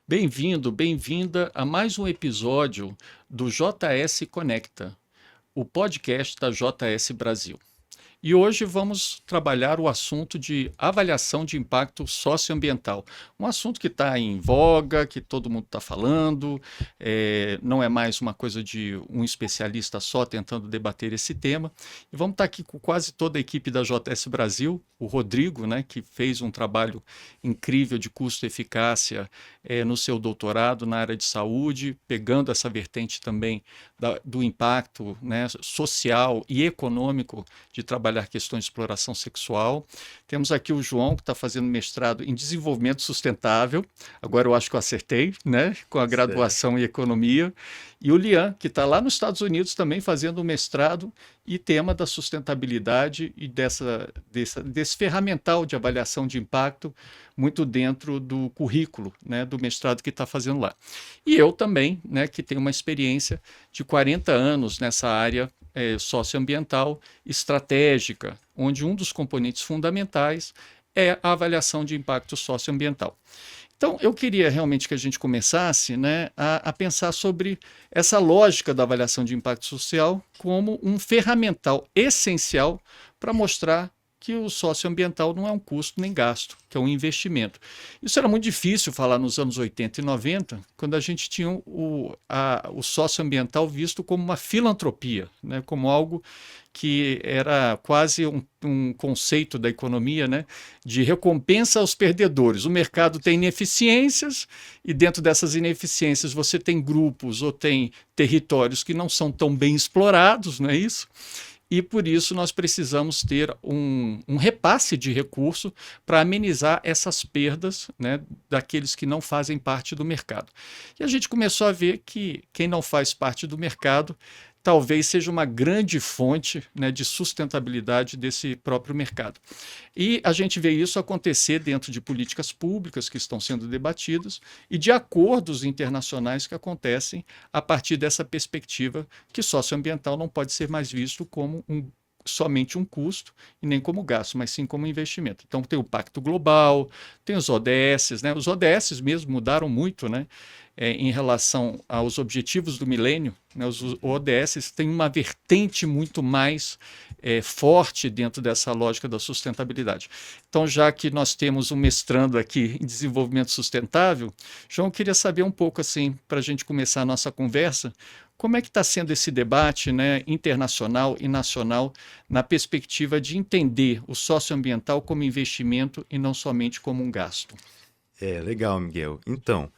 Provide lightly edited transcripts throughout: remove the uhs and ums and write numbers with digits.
Bem-vindo, bem-vinda a mais um episódio do JS Conecta, o podcast da JS Brasil. E hoje vamos trabalhar o assunto de avaliação de impacto socioambiental. Um assunto que está em voga, que todo mundo está falando, não é mais uma coisa de um especialista só tentando debater esse tema. E vamos estar aqui com quase toda a equipe da JS Brasil, o Rodrigo, né, que fez um trabalho incrível de custo-eficácia no seu doutorado na área de saúde, pegando essa vertente também do impacto, né, social e econômico de trabalhar questões de exploração sexual. Temos aqui o João, que está fazendo mestrado em desenvolvimento sustentável. Agora eu acho que eu acertei, né? Com a Certo. graduação em economia. E o Lian, que está lá nos Estados Unidos também fazendo um mestrado e tema da sustentabilidade e desse ferramental de avaliação de impacto muito dentro do currículo, né, do mestrado que está fazendo lá. E eu também, né, que tenho uma experiência de 40 anos nessa área socioambiental estratégica, onde um dos componentes fundamentais é a avaliação de impacto socioambiental. Então, eu queria realmente que a gente começasse, né, a pensar sobre essa lógica da avaliação de impacto social como um ferramental essencial para mostrar que o socioambiental não é um custo nem gasto, que é um investimento. Isso era muito difícil falar nos anos 80 e 90, quando a gente tinha o socioambiental visto como uma filantropia, né, como algo que era quase um conceito da economia, né, de recompensa aos perdedores. O mercado tem ineficiências e dentro dessas ineficiências você tem grupos ou tem territórios que não são tão bem explorados, não é isso? E por isso nós precisamos ter um repasse de recurso para amenizar essas perdas, né, daqueles que não fazem parte do mercado. E a gente começou a ver que quem não faz parte do mercado talvez seja uma grande fonte, né, de sustentabilidade desse próprio mercado. E a gente vê isso acontecer dentro de políticas públicas que estão sendo debatidas e de acordos internacionais que acontecem a partir dessa perspectiva que socioambiental não pode ser mais visto como somente um custo e nem como gasto, mas sim como investimento. Então tem o Pacto Global, tem os ODS, né? Os ODS mesmo mudaram muito, né? Em relação aos objetivos do milênio, né? Os ODS têm uma vertente muito mais forte dentro dessa lógica da sustentabilidade. Então, já que nós temos um mestrando aqui em desenvolvimento sustentável, João, queria saber um pouco assim, para a gente começar a nossa conversa, como é que está sendo esse debate, né, internacional e nacional na perspectiva de entender o socioambiental como investimento e não somente como um gasto? Legal, Miguel. Então,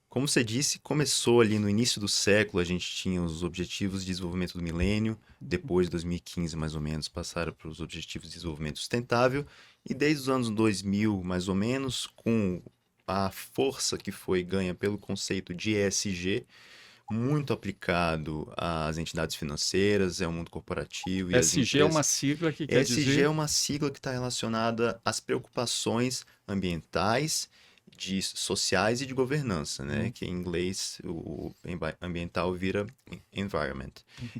como você disse, começou ali no início do século, a gente tinha os Objetivos de Desenvolvimento do Milênio, depois de 2015, mais ou menos, passaram para os Objetivos de Desenvolvimento Sustentável, e desde os anos 2000, mais ou menos, com a força que foi ganha pelo conceito de ESG, muito aplicado às entidades financeiras, ao mundo corporativo e às SG é uma empresas. sigla que quer ESG é dizer uma sigla que está relacionada às preocupações ambientais, sociais e de governança, né? hum, Que em inglês o ambiental vira environment.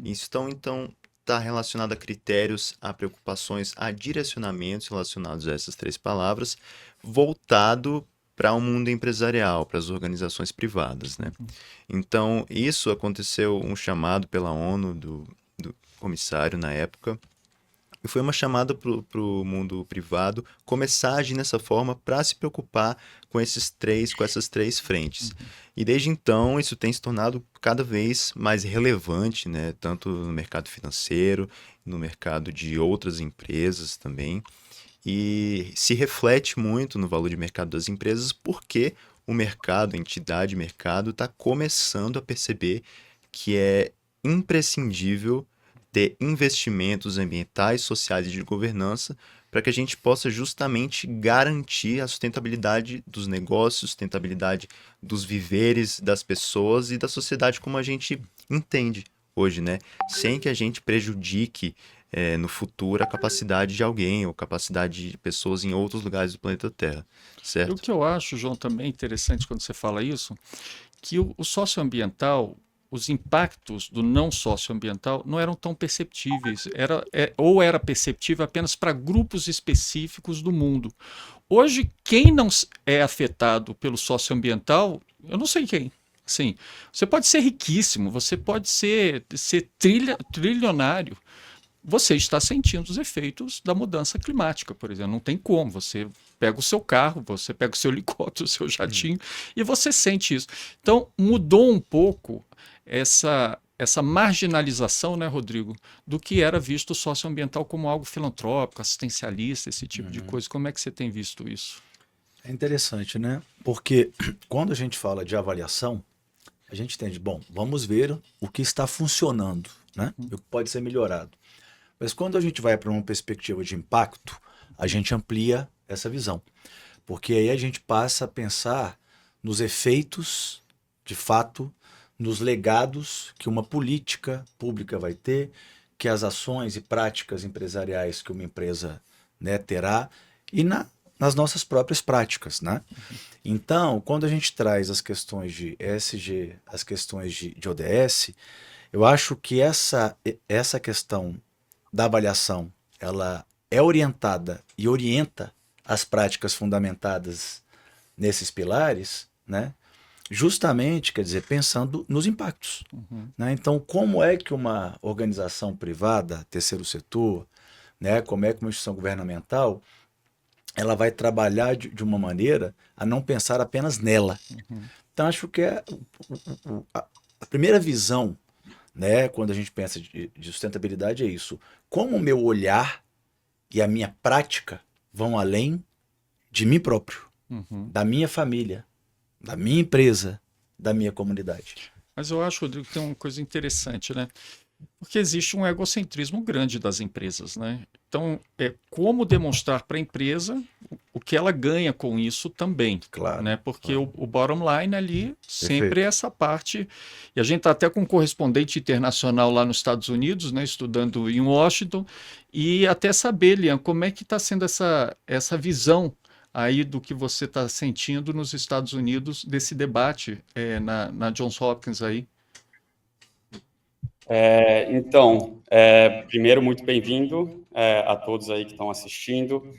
Isso então está relacionado a critérios, a preocupações, a direcionamentos relacionados a essas três palavras, voltado para o mundo empresarial, para as organizações privadas, né? Então, isso aconteceu um chamado pela ONU do comissário na época, e foi uma chamada para o mundo privado começar a agir nessa forma para se preocupar com essas três frentes. E desde então isso tem se tornado cada vez mais relevante, né? Tanto no mercado financeiro, no mercado de outras empresas também. E se reflete muito no valor de mercado das empresas porque o mercado, a entidade mercado, está começando a perceber que é imprescindível ter investimentos ambientais, sociais e de governança para que a gente possa justamente garantir a sustentabilidade dos negócios, sustentabilidade dos viveres das pessoas e da sociedade como a gente entende hoje, né? Sem que a gente prejudique no futuro a capacidade de alguém ou capacidade de pessoas em outros lugares do planeta Terra, E o certo? que eu acho, João, também interessante quando você fala isso, que o socioambiental, os impactos do não socioambiental não eram tão perceptíveis, ou era perceptível apenas para grupos específicos do mundo. Hoje, quem não é afetado pelo socioambiental, eu não sei quem. Assim, você pode ser riquíssimo, você pode ser trilionário, você está sentindo os efeitos da mudança climática, por exemplo. Não tem como. Você pega o seu carro, você pega o seu helicóptero, o seu jatinho, e você sente isso. Então, mudou um pouco essa marginalização, né, Rodrigo, do que era visto o socioambiental como algo filantrópico, assistencialista, esse tipo de coisa. Como é que você tem visto isso? É interessante, né? Porque quando a gente fala de avaliação, a gente entende, bom, vamos ver o que está funcionando, né? E o que pode ser melhorado. Mas quando a gente vai para uma perspectiva de impacto, a gente amplia essa visão. Porque aí a gente passa a pensar nos efeitos, de fato, nos legados que uma política pública vai ter, que as ações e práticas empresariais que uma empresa, né, terá, e nas nossas próprias práticas, né? Então, quando a gente traz as questões de ESG, as questões de ODS, eu acho que essa questão da avaliação, ela é orientada e orienta as práticas fundamentadas nesses pilares, né? Justamente, quer dizer, pensando nos impactos, né? Então, como é que uma organização privada, terceiro setor, né, como é que uma instituição governamental, ela vai trabalhar de uma maneira a não pensar apenas nela. Então, acho que a primeira visão, né, quando a gente pensa de sustentabilidade é isso. Como o meu olhar e a minha prática vão além de mim próprio, Uhum. da minha família, da minha empresa, da minha comunidade. Mas eu acho, Rodrigo, que tem uma coisa interessante, né? Porque existe um egocentrismo grande das empresas, né? Então, como demonstrar para a empresa o que ela ganha com isso também, Claro, né? Porque claro. o bottom line ali sempre é Perfeito. essa parte. E a gente está até com um correspondente internacional lá nos Estados Unidos, né? Estudando em Washington, e até saber, Liam, como é que está sendo essa visão aí do que você está sentindo nos Estados Unidos desse debate na Johns Hopkins aí. Primeiro, muito bem-vindo a todos aí que estão assistindo.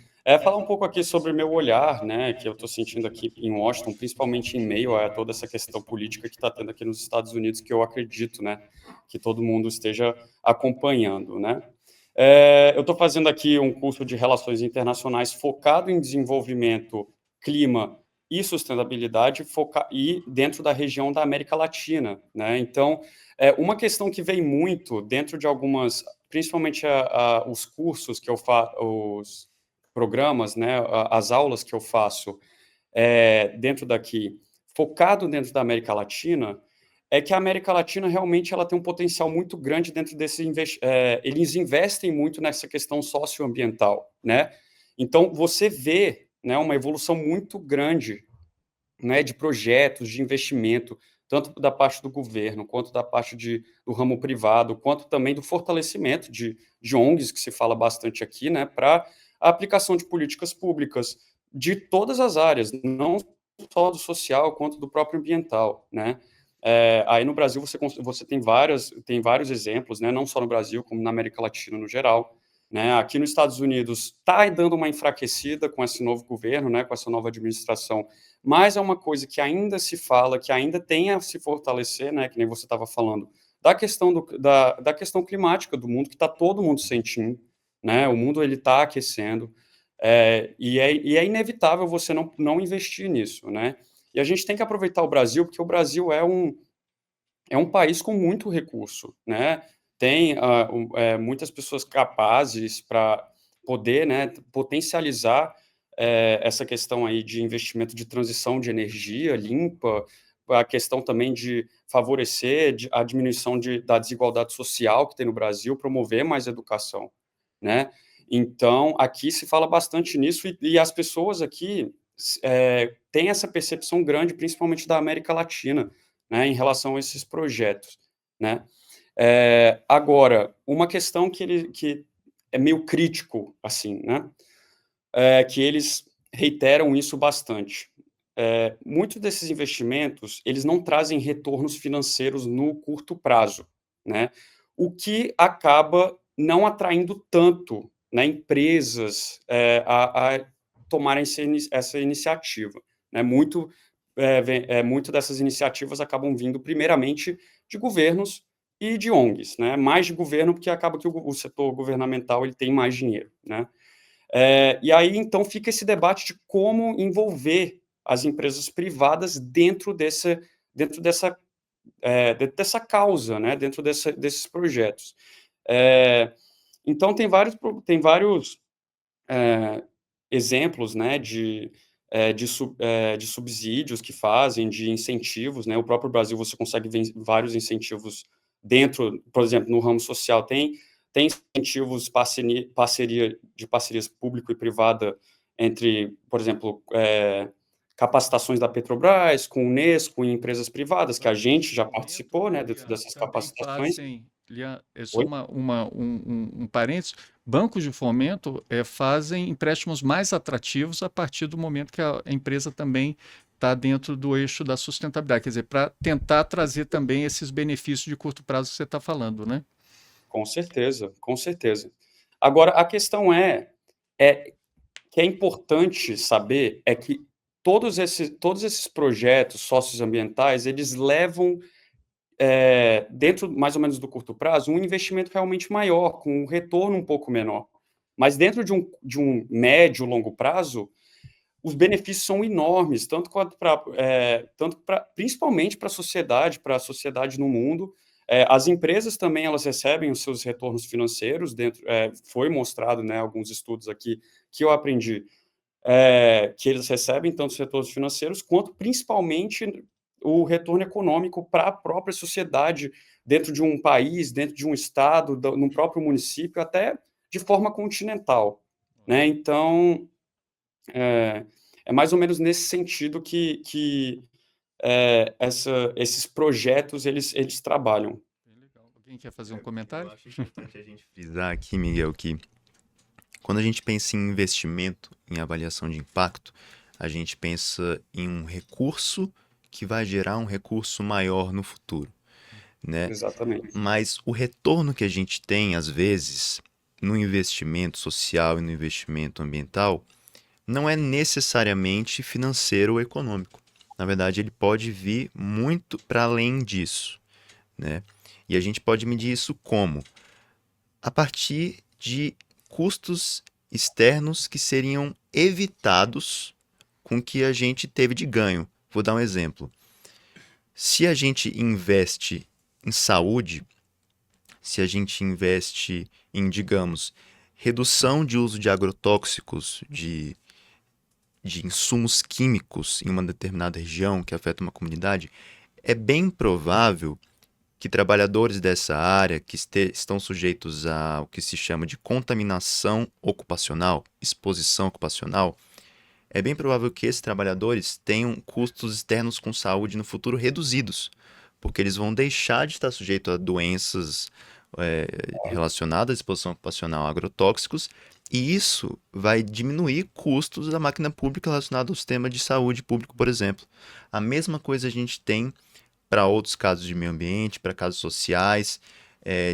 Falar um pouco aqui sobre o meu olhar, né, que eu estou sentindo aqui em Washington, principalmente em meio a toda essa questão política que está tendo aqui nos Estados Unidos, que eu acredito, né, que todo mundo esteja acompanhando, né. Eu estou fazendo aqui um curso de Relações Internacionais focado em desenvolvimento, clima e sustentabilidade, e dentro da região da América Latina, né. Então, uma questão que vem muito dentro de algumas, principalmente os cursos que eu faço, os programas, né, as aulas que eu faço dentro daqui, focado dentro da América Latina, é que a América Latina realmente ela tem um potencial muito grande dentro desse eles investem muito nessa questão socioambiental, né? Então você vê, né, uma evolução muito grande, né, de projetos, de investimento, tanto da parte do governo, quanto da parte do ramo privado, quanto também do fortalecimento de ONGs, que se fala bastante aqui, né, para a aplicação de políticas públicas de todas as áreas, não só do social, quanto do próprio ambiental, né. Aí no Brasil você tem vários exemplos, né, não só no Brasil, como na América Latina no geral, né. Aqui nos Estados Unidos está dando uma enfraquecida com esse novo governo, né, com essa nova administração, mas é uma coisa que ainda se fala, que ainda tem a se fortalecer, né, que nem você estava falando, da questão da questão climática do mundo, que está todo mundo sentindo, né, o mundo ele está aquecendo, e é inevitável você não investir nisso, né. E a gente tem que aproveitar o Brasil, porque o Brasil é um país com muito recurso, né, tem, muitas pessoas capazes para poder, né, potencializar, essa questão aí de investimento de transição de energia limpa, a questão também de favorecer a diminuição da desigualdade social que tem no Brasil, promover mais educação, né. Então, aqui se fala bastante nisso e as pessoas aqui têm essa percepção grande, principalmente da América Latina, né, em relação a esses projetos, né. Agora, uma questão que é meio crítico, assim, né, que eles reiteram isso bastante. muitos desses investimentos, eles não trazem retornos financeiros no curto prazo, né? O que acaba não atraindo tanto, né, empresas a tomarem essa iniciativa, né? Muito dessas iniciativas acabam vindo primeiramente de governos e de ONGs, né? Mais de governo, porque acaba que o setor governamental ele tem mais dinheiro, né? E aí, então, fica esse debate de como envolver as empresas privadas dentro dessa causa, né? Dentro desses projetos. Então, tem vários exemplos, né, de subsídios que fazem, de incentivos, né? O próprio Brasil, você consegue ver vários incentivos dentro, por exemplo, no ramo social, tem incentivos, parcerias público e privada entre, por exemplo, capacitações da Petrobras, com o Unesco e empresas privadas, que a Bancos gente de já fomento, participou, né, dentro Lian, dessas também capacitações. fazem, Lian, é só Oi? um parênteses, bancos de fomento fazem empréstimos mais atrativos a partir do momento que a empresa também está dentro do eixo da sustentabilidade, quer dizer, para tentar trazer também esses benefícios de curto prazo que você está falando, né? Com certeza, com certeza. Agora, a questão é que é importante saber é que todos esses projetos socioambientais, eles levam, dentro mais ou menos do curto prazo, um investimento realmente maior, com um retorno um pouco menor. Mas dentro de um médio, longo prazo, os benefícios são enormes, principalmente para a sociedade no mundo. As empresas também elas recebem os seus retornos financeiros foi mostrado, né, alguns estudos aqui que eu aprendi, que eles recebem tanto os retornos financeiros quanto principalmente o retorno econômico para a própria sociedade dentro de um país, dentro de um estado, no próprio município, até de forma continental, né? Então é, é mais ou menos nesse sentido que esses projetos eles trabalham. Bem legal. Alguém quer fazer um Eu comentário? acho importante a gente frisar aqui, Miguel, que quando a gente pensa em investimento em avaliação de impacto, a gente pensa em um recurso que vai gerar um recurso maior no futuro, né? Exatamente. Mas o retorno que a gente tem, às vezes, no investimento social e no investimento ambiental, não é necessariamente financeiro ou econômico. Na verdade, ele pode vir muito para além disso, né? E a gente pode medir isso como? A partir de custos externos que seriam evitados com o que a gente teve de ganho. Vou dar um exemplo. Se a gente investe em saúde, se a gente investe em, digamos, redução de uso de agrotóxicos, de insumos químicos em uma determinada região que afeta uma comunidade, é bem provável que trabalhadores dessa área que estão sujeitos ao que se chama de contaminação ocupacional, exposição ocupacional, é bem provável que esses trabalhadores tenham custos externos com saúde no futuro reduzidos, porque eles vão deixar de estar sujeitos a doenças relacionadas à exposição ocupacional a agrotóxicos, e isso vai diminuir custos da máquina pública relacionada ao sistema de saúde público, por exemplo. A mesma coisa a gente tem para outros casos de meio ambiente, para casos sociais,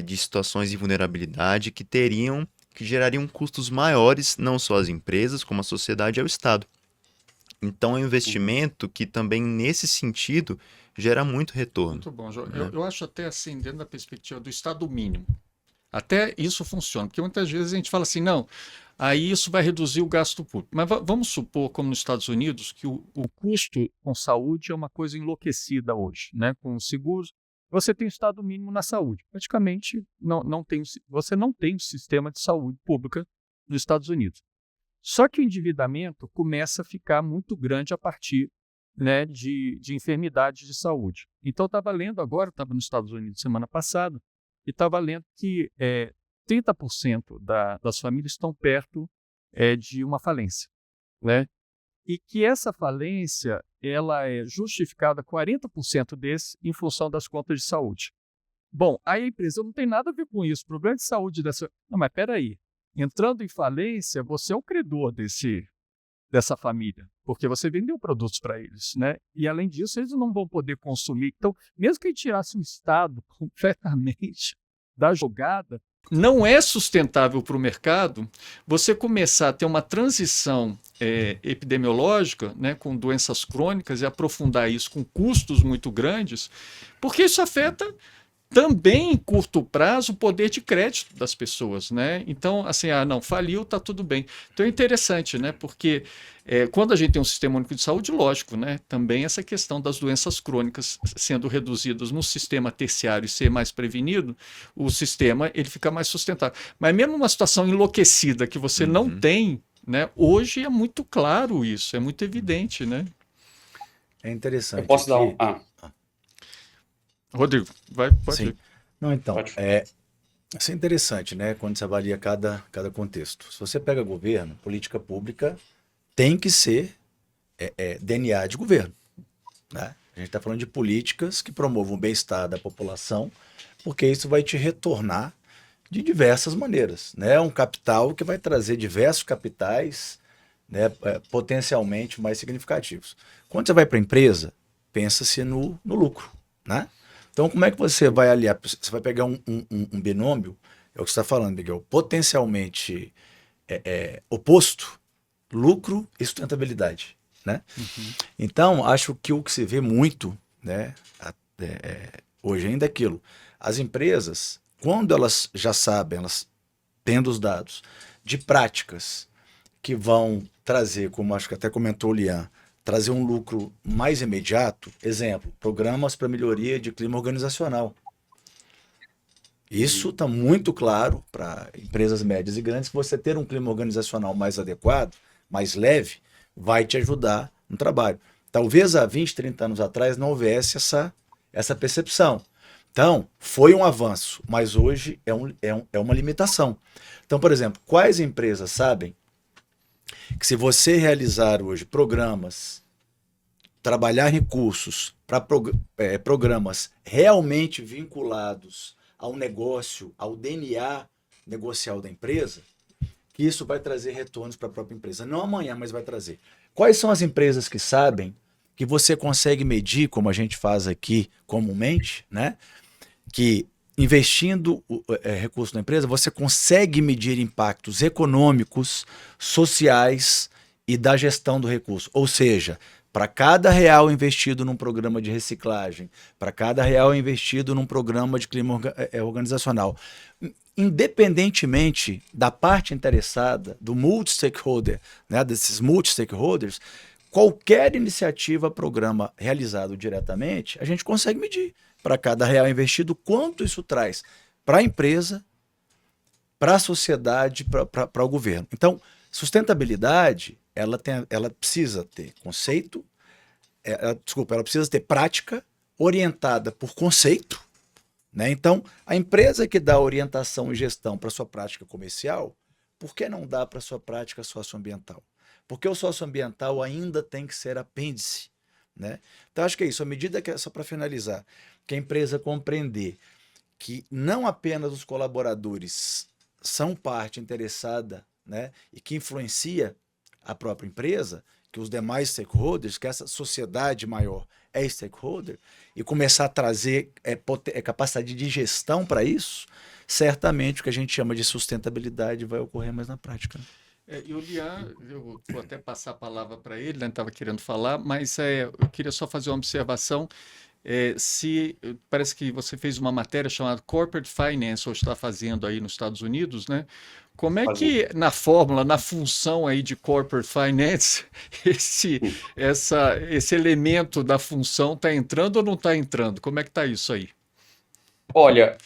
de situações de vulnerabilidade que gerariam custos maiores, não só às empresas, como à sociedade e ao Estado. Então, é um Uhum. investimento que também, nesse sentido, gera muito retorno, Muito bom, João. Eu, né? eu acho até assim, dentro da perspectiva do Estado mínimo, até isso funciona, porque muitas vezes a gente fala assim, não, aí isso vai reduzir o gasto público. Mas vamos supor, como nos Estados Unidos, que o custo com saúde é uma coisa enlouquecida hoje, né? Com os seguros, você tem o Estado mínimo na saúde. Praticamente você não tem um sistema de saúde pública nos Estados Unidos. Só que o endividamento começa a ficar muito grande a partir, né, de enfermidades de saúde. Então, estava lendo agora, estava nos Estados Unidos semana passada, e estava lendo que 30% das famílias estão perto de uma falência, né? E que essa falência ela é justificada 40% desse em função das contas de saúde. Bom, aí a empresa não tem nada a ver com isso. O problema de saúde dessa. Não, mas espera aí. Entrando em falência, você é o credor dessa família, porque você vendeu produtos para eles, né? E além disso, eles não vão poder consumir. Então, mesmo que tirasse o Estado completamente da jogada, não é sustentável para o mercado você começar a ter uma transição epidemiológica, né, com doenças crônicas e aprofundar isso com custos muito grandes, porque isso afeta também em curto prazo o poder de crédito das pessoas, né? Então, assim, não, faliu, tá tudo bem. Então é interessante, né? Porque quando a gente tem um sistema único de saúde, lógico, né? Também essa questão das doenças crônicas sendo reduzidas no sistema terciário e ser mais prevenido, o sistema ele fica mais sustentável. Mas mesmo uma situação enlouquecida que você não tem, né? Hoje é muito claro isso, é muito evidente, né? É interessante. Eu posso dar um. Rodrigo, pode Sim. ir. Não, então, Pode. isso é interessante, né? Quando você avalia cada contexto. Se você pega governo, política pública tem que ser DNA de governo, né? A gente está falando de políticas que promovam o bem-estar da população, porque isso vai te retornar de diversas maneiras, né? Um capital que vai trazer diversos capitais, né, potencialmente mais significativos. Quando você vai para a empresa, pensa-se no lucro, né? Então, como é que você vai aliar? Você vai pegar um binômio, é o que você está falando, Miguel, potencialmente oposto, lucro e sustentabilidade, né? Então, acho que o que se vê muito, né, hoje ainda é aquilo. As empresas, quando elas já sabem, elas tendo os dados de práticas que vão trazer, como acho que até comentou o Lian, trazer um lucro mais imediato, exemplo, programas para melhoria de clima organizacional. Isso está muito claro para empresas médias e grandes, que você ter um clima organizacional mais adequado, mais leve, vai te ajudar no trabalho. Talvez há 20, 30 anos atrás não houvesse essa percepção. Então, foi um avanço, mas hoje é uma limitação. Então, por exemplo, quais empresas sabem que se você realizar hoje programas, trabalhar recursos para programas realmente vinculados ao negócio, ao DNA negocial da empresa, que isso vai trazer retornos para a própria empresa. Não amanhã, mas vai trazer. Quais são as empresas que sabem que você consegue medir, como a gente faz aqui comumente, né? Que investindo recursos na empresa, você consegue medir impactos econômicos, sociais e da gestão do recurso. Ou seja, para cada real investido num programa de reciclagem, para cada real investido num programa de clima organizacional, independentemente da parte interessada, do multi-stakeholder, né, desses multi-stakeholders, qualquer iniciativa, programa realizado diretamente, a gente consegue medir para cada real investido quanto isso traz para a empresa, para a sociedade, para o governo. Então, sustentabilidade, ela precisa ter conceito, ela precisa ter prática orientada por conceito, né? Então, a empresa que dá orientação e gestão para sua prática comercial, por que não dá para sua prática socioambiental? Porque o socioambiental ainda tem que ser apêndice, né? Então, acho que é isso. À medida que, só para finalizar, que a empresa compreender que não apenas os colaboradores são parte interessada, né, e que influencia a própria empresa, que os demais stakeholders, que essa sociedade maior é stakeholder, e começar a trazer capacidade de gestão para isso, certamente o que a gente chama de sustentabilidade vai ocorrer mais na prática. E o Lian, eu vou até passar a palavra para ele, né? Estava querendo falar, mas eu queria só fazer uma observação. Parece que você fez uma matéria chamada Corporate Finance, ou está fazendo aí nos Estados Unidos, né? Como é que na fórmula, na função aí de Corporate Finance, esse elemento da função está entrando ou não está entrando? Como é que está isso aí? Olha,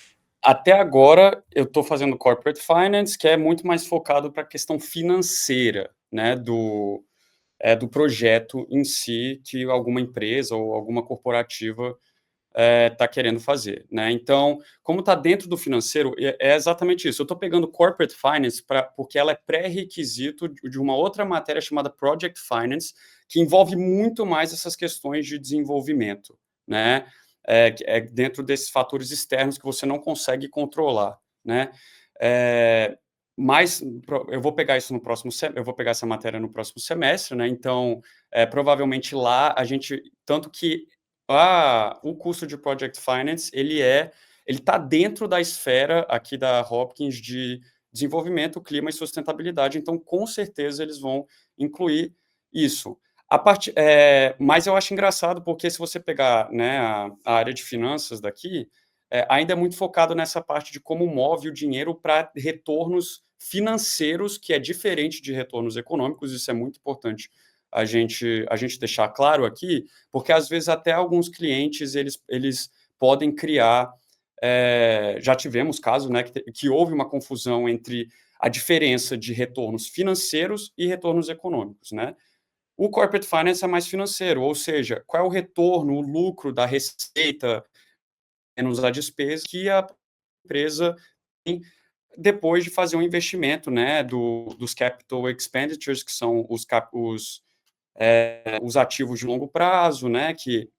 até agora eu estou fazendo Corporate Finance, que é muito mais focado para a questão financeira, né, do projeto em si que alguma empresa ou alguma corporativa está querendo fazer, né? Então, como está dentro do financeiro, é exatamente isso. Eu estou pegando Corporate Finance porque ela é pré-requisito de uma outra matéria chamada Project Finance, que envolve muito mais essas questões de desenvolvimento, né? Dentro desses fatores externos que você não consegue controlar, né? mas eu vou pegar isso no próximo eu vou pegar essa matéria no próximo semestre, né? Então, provavelmente lá a gente, tanto que o curso de Project Finance, ele está dentro da esfera aqui da Hopkins de desenvolvimento, clima e sustentabilidade, então com certeza eles vão incluir isso. Mas eu acho engraçado porque se você pegar, né, a área de finanças daqui, ainda é muito focado nessa parte de como move o dinheiro para retornos financeiros, que é diferente de retornos econômicos, isso é muito importante a gente deixar claro aqui, porque às vezes até alguns clientes eles podem criar, já tivemos casos, né, que houve uma confusão entre a diferença de retornos financeiros e retornos econômicos, né? O corporate finance é mais financeiro, ou seja, qual é o retorno, o lucro da receita menos a despesa que a empresa tem depois de fazer um investimento, né, dos capital expenditures, que são os ativos de longo prazo, né, que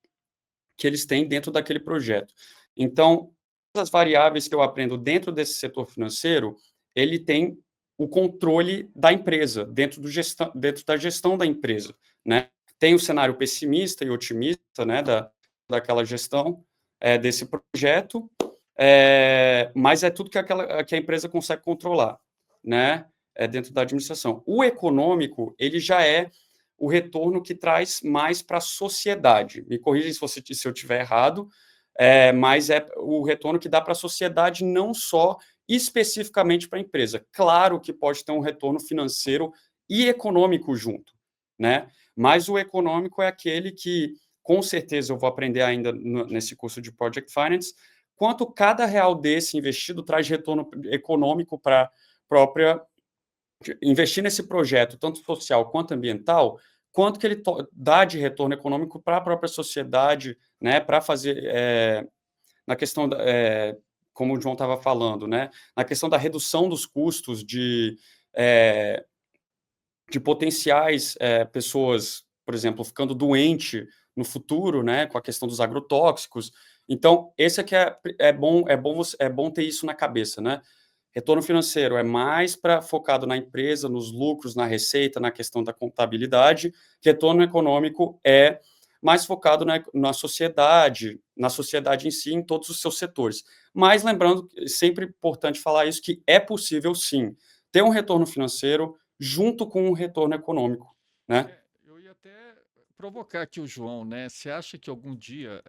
eles têm dentro daquele projeto. Então, as variáveis que eu aprendo dentro desse setor financeiro, ele tem o controle da empresa, dentro da gestão da empresa, né? Tem o cenário pessimista e otimista, né, daquela gestão, desse projeto, mas é tudo que a empresa consegue controlar, né, dentro da administração. O econômico, ele já é o retorno que traz mais para a sociedade. Me corrija se eu estiver errado, mas é o retorno que dá para a sociedade, não só especificamente para a empresa. Claro que pode ter um retorno financeiro e econômico junto, né? Mas o econômico é aquele que, com certeza, eu vou aprender ainda nesse curso de Project Finance, quanto cada real desse investido traz retorno econômico para a própria investir nesse projeto, tanto social quanto ambiental, quanto que ele dá de retorno econômico para a própria sociedade, né, para fazer, na questão, como o João estava falando, né, na questão da redução dos custos de potenciais pessoas, por exemplo, ficando doente no futuro, né, com a questão dos agrotóxicos. Então, esse aqui é bom ter isso na cabeça, né? Retorno financeiro é mais focado na empresa, nos lucros, na receita, na questão da contabilidade. Retorno econômico é mais focado na sociedade em si, em todos os seus setores. Mas lembrando, sempre importante falar isso, que é possível sim ter um retorno financeiro junto com um retorno econômico, né? Eu ia até provocar aqui o João, né? Você acha que algum dia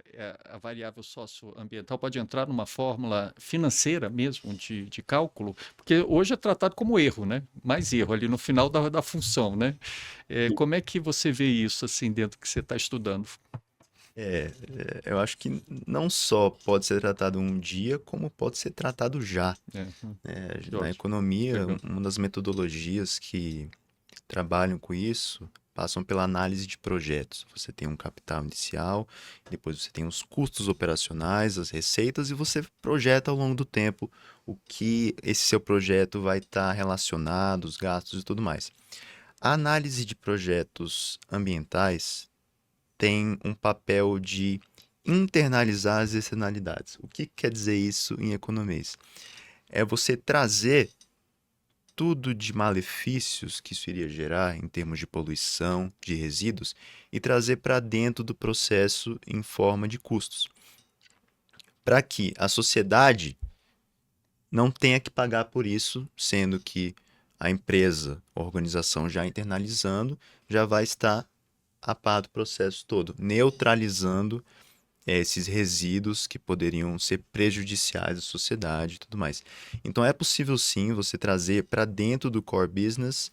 a variável socioambiental pode entrar numa fórmula financeira mesmo de cálculo? Porque hoje é tratado como erro, né? Mais erro ali no final da função, né? Como é que você vê isso assim dentro do que você está estudando? Eu acho que não só pode ser tratado um dia, como pode ser tratado já. Na Ótimo. economia, Legal. uma das metodologias que trabalham com isso passam pela análise de projetos. Você tem um capital inicial, depois você tem os custos operacionais, as receitas, e você projeta ao longo do tempo o que esse seu projeto vai estar relacionado, os gastos e tudo mais. A análise de projetos ambientais tem um papel de internalizar as externalidades. O que quer dizer isso em economês? É você trazer tudo de malefícios que isso iria gerar em termos de poluição, de resíduos, e trazer para dentro do processo em forma de custos, para que a sociedade não tenha que pagar por isso, sendo que a empresa, a organização já internalizando, já vai estar a par do processo todo, neutralizando esses resíduos que poderiam ser prejudiciais à sociedade e tudo mais. Então é possível sim você trazer para dentro do core business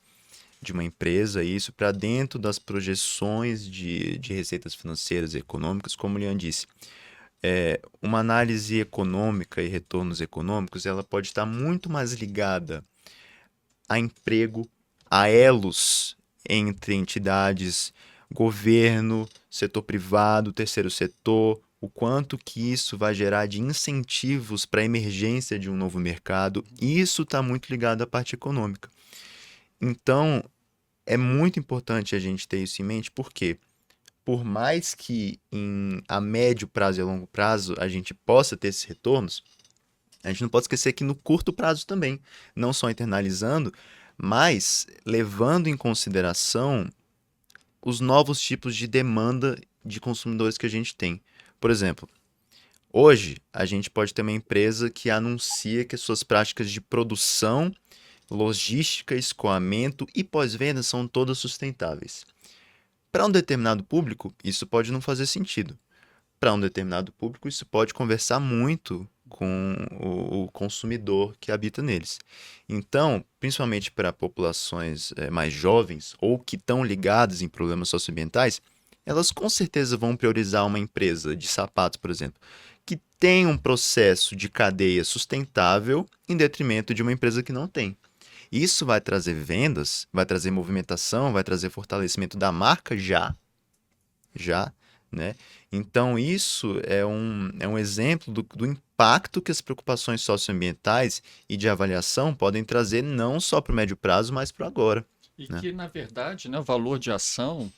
de uma empresa isso, para dentro das projeções de receitas financeiras e econômicas, como o Lian disse. Uma análise econômica e retornos econômicos, ela pode estar muito mais ligada a emprego, a elos entre entidades, governo, setor privado, terceiro setor, o quanto que isso vai gerar de incentivos para a emergência de um novo mercado. Isso está muito ligado à parte econômica. Então, é muito importante a gente ter isso em mente, porque por mais que a médio prazo e a longo prazo a gente possa ter esses retornos, A gente não pode esquecer que no curto prazo também, não só internalizando, mas levando em consideração os novos tipos de demanda de consumidores que a gente tem. Por exemplo, hoje a gente pode ter uma empresa que anuncia que as suas práticas de produção, logística, escoamento e pós-venda são todas sustentáveis. Para um determinado público, isso pode não fazer sentido. Para um determinado público, isso pode conversar muito com o consumidor que habita neles. Então, principalmente para populações mais jovens ou que estão ligadas em problemas socioambientais, elas com certeza vão priorizar uma empresa de sapatos, por exemplo, que tem um processo de cadeia sustentável em detrimento de uma empresa que não tem. Isso vai trazer vendas, vai trazer movimentação, vai trazer fortalecimento da marca já, né? Então, isso é um exemplo do impacto que as preocupações socioambientais e de avaliação podem trazer não só para o médio prazo, mas para o agora. E Né? que, na verdade, né, o valor de ação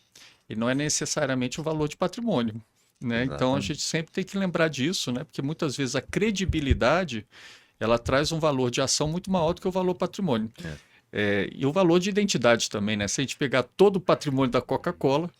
ele não é necessariamente o valor de patrimônio. Né? Então, a Exatamente. gente sempre tem que lembrar disso, né? Porque muitas vezes a credibilidade ela traz um valor de ação muito maior do que o valor patrimônio. E o valor de identidade também, né? Se a gente pegar todo o patrimônio da Coca-Cola,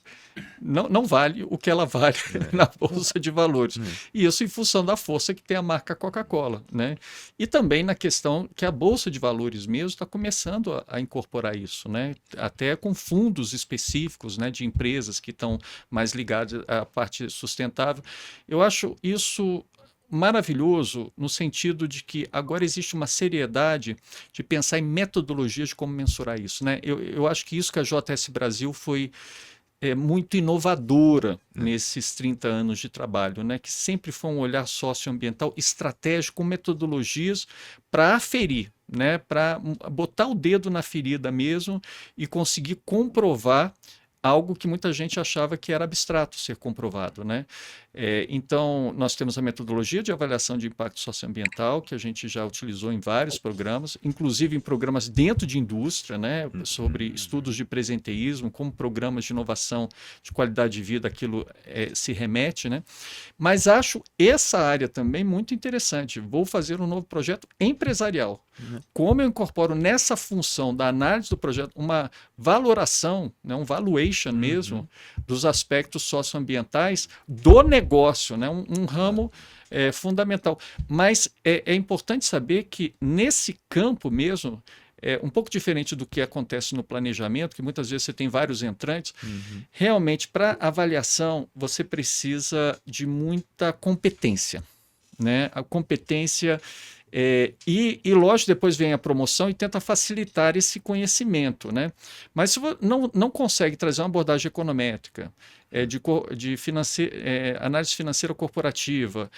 não vale o que ela vale na Bolsa de Valores. E isso em função da força que tem a marca Coca-Cola, né? E também na questão que a Bolsa de Valores mesmo está começando a incorporar isso, né? Até com fundos específicos, né, de empresas que estão mais ligadas à parte sustentável. Eu acho isso maravilhoso no sentido de que agora existe uma seriedade de pensar em metodologias de como mensurar isso, né? Eu acho que isso que a JS Brasil foi muito inovadora nesses 30 anos de trabalho, né? Que sempre foi um olhar socioambiental estratégico com metodologias para aferir, né? Para botar o dedo na ferida mesmo e conseguir comprovar algo que muita gente achava que era abstrato ser comprovado, né? Então, nós temos a metodologia de avaliação de impacto socioambiental, que a gente já utilizou em vários programas, inclusive em programas dentro de indústria, né? Sobre estudos de presenteísmo, como programas de inovação de qualidade de vida, aquilo se remete, né? Mas acho essa área também muito interessante. Vou fazer um novo projeto empresarial. Como eu incorporo nessa função da análise do projeto uma valoração, né, um valuation mesmo, dos aspectos socioambientais do negócio, né, um ramo fundamental. Mas é importante saber que nesse campo mesmo, um pouco diferente do que acontece no planejamento, que muitas vezes você tem vários entrantes, realmente para avaliação você precisa de muita competência, né? A competência e lógico, depois vem a promoção e tenta facilitar esse conhecimento, né? Mas se não consegue trazer uma abordagem econométrica, análise financeira corporativa,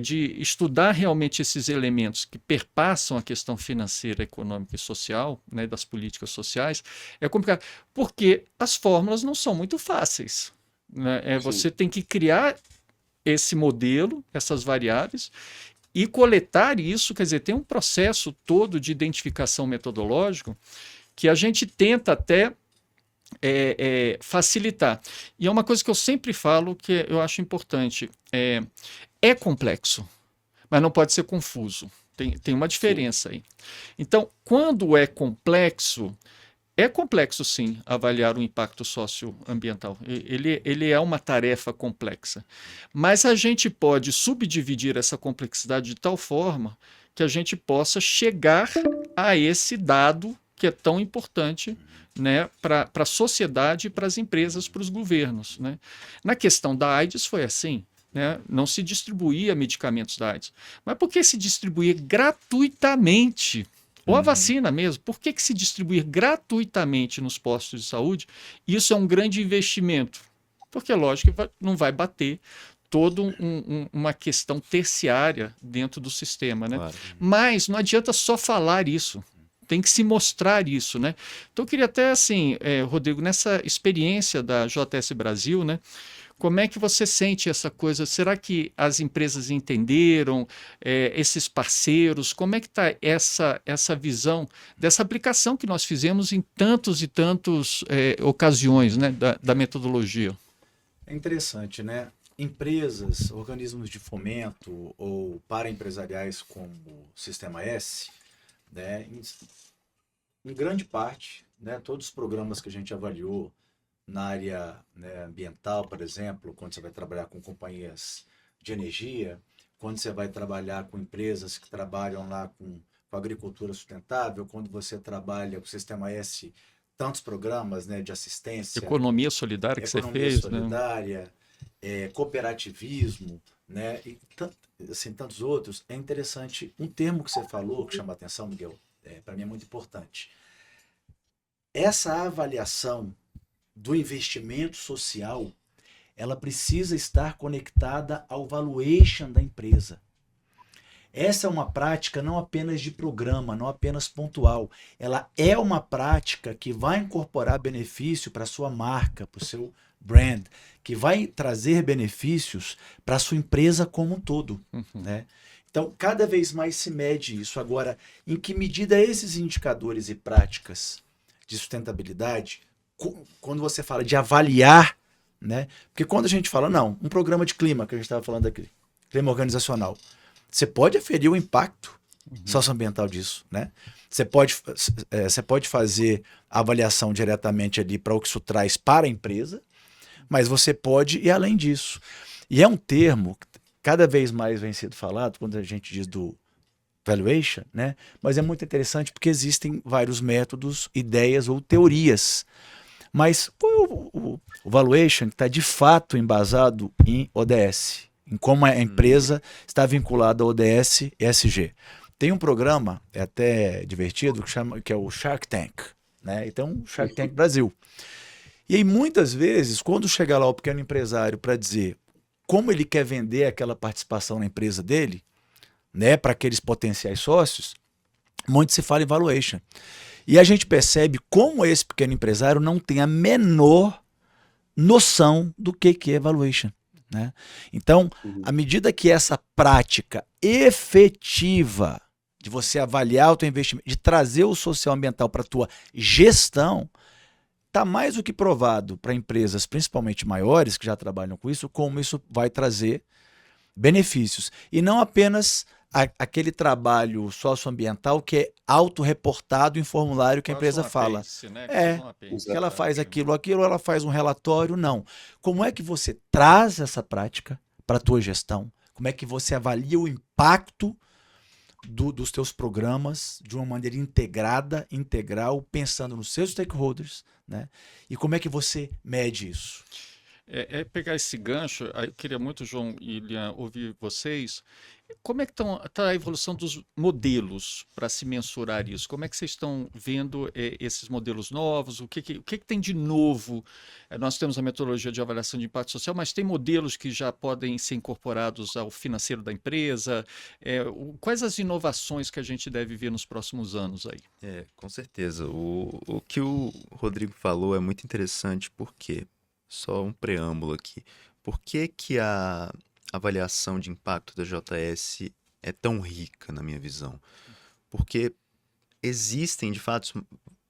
de estudar realmente esses elementos que perpassam a questão financeira, econômica e social, né, das políticas sociais, é complicado, porque as fórmulas não são muito fáceis, né? Você tem que criar esse modelo, essas variáveis, e coletar isso, quer dizer, tem um processo todo de identificação metodológico que a gente tenta até facilitar. E é uma coisa que eu sempre falo que eu acho importante. É complexo, mas não pode ser confuso. Tem uma diferença aí. Então, quando é complexo sim avaliar o impacto socioambiental. Ele é uma tarefa complexa. Mas a gente pode subdividir essa complexidade de tal forma que a gente possa chegar a esse dado que é tão importante, né, para a sociedade, para as empresas, para os governos, né? Na questão da AIDS foi assim. Né? Não se distribuía medicamentos da AIDS. Mas por que se distribuía gratuitamente? Ou a vacina mesmo, por que se distribuir gratuitamente nos postos de saúde? Isso é um grande investimento, porque, lógico, não vai bater toda uma questão terciária dentro do sistema. Né? Claro. Mas não adianta só falar isso, tem que se mostrar isso. Né? Então, eu queria até, assim, Rodrigo, nessa experiência da JS Brasil, né? Como é que você sente essa coisa? Será que as empresas entenderam, esses parceiros? Como é que está essa visão dessa aplicação que nós fizemos em tantos e tantos ocasiões, né, da metodologia? É interessante, né? empresas, organismos de fomento ou paraempresariais como o Sistema S, né, em grande parte, né, todos os programas que a gente avaliou na área, né, ambiental, por exemplo, quando você vai trabalhar com companhias de energia, quando você vai trabalhar com empresas que trabalham lá com agricultura sustentável, quando você trabalha com o Sistema S, tantos programas, né, de assistência, Economia solidária que você economia fez, né? solidária, cooperativismo, né, e assim, tantos outros. É interessante, um termo que você falou, que chama a atenção, Miguel, para mim é muito importante. Essa avaliação do investimento social, ela precisa estar conectada ao valuation da empresa. Essa é uma prática não apenas de programa, não apenas pontual. Ela é uma prática que vai incorporar benefício para a sua marca, para o seu brand, que vai trazer benefícios para a sua empresa como um todo, né? Então, cada vez mais se mede isso. Agora, em que medida esses indicadores e práticas de sustentabilidade, quando você fala de avaliar, né? Porque quando a gente fala, não, um programa de clima, que a gente estava falando aqui, clima organizacional, você pode aferir o impacto socioambiental disso, né? Você pode fazer a avaliação diretamente ali para o que isso traz para a empresa, mas você pode ir além disso. E é um termo que cada vez mais vem sendo falado quando a gente diz do valuation, né? Mas é muito interessante porque existem vários métodos, ideias ou teorias. Mas qual é o valuation que está de fato embasado em ODS? Em como a empresa está vinculada ao ODS e ESG. Tem um programa, é até divertido, que é o Shark Tank, né? Então, Shark Tank Brasil. E aí, muitas vezes, quando chega lá o pequeno empresário para dizer como ele quer vender aquela participação na empresa dele, né, para aqueles potenciais sócios, muito se fala em valuation. E a gente percebe como esse pequeno empresário não tem a menor noção do que é valuation, né? Então, à medida que essa prática efetiva de você avaliar o teu investimento, de trazer o social ambiental para a tua gestão, está mais do que provado para empresas, principalmente maiores, que já trabalham com isso, como isso vai trazer benefícios. E não apenas aquele trabalho socioambiental que é autorreportado em formulário que a empresa fala. Né? Que ela faz aquilo, ela faz um relatório, não. Como é que você traz essa prática para a tua gestão? Como é que você avalia o impacto dos teus programas de uma maneira integrada, integral, pensando nos seus stakeholders, né? E como é que você mede isso? Pegar esse gancho, eu queria muito, João e Lian, ouvir vocês. Como é que está a evolução dos modelos para se mensurar isso? Como é que vocês estão vendo esses modelos novos? O que tem de novo? Nós temos a metodologia de avaliação de impacto social, mas tem modelos que já podem ser incorporados ao financeiro da empresa? Quais as inovações que a gente deve ver nos próximos anos aí? Com certeza. O que o Rodrigo falou é muito interessante, porque só um preâmbulo aqui. Por que a avaliação de impacto da JS é tão rica, na minha visão? Porque existem, de fato,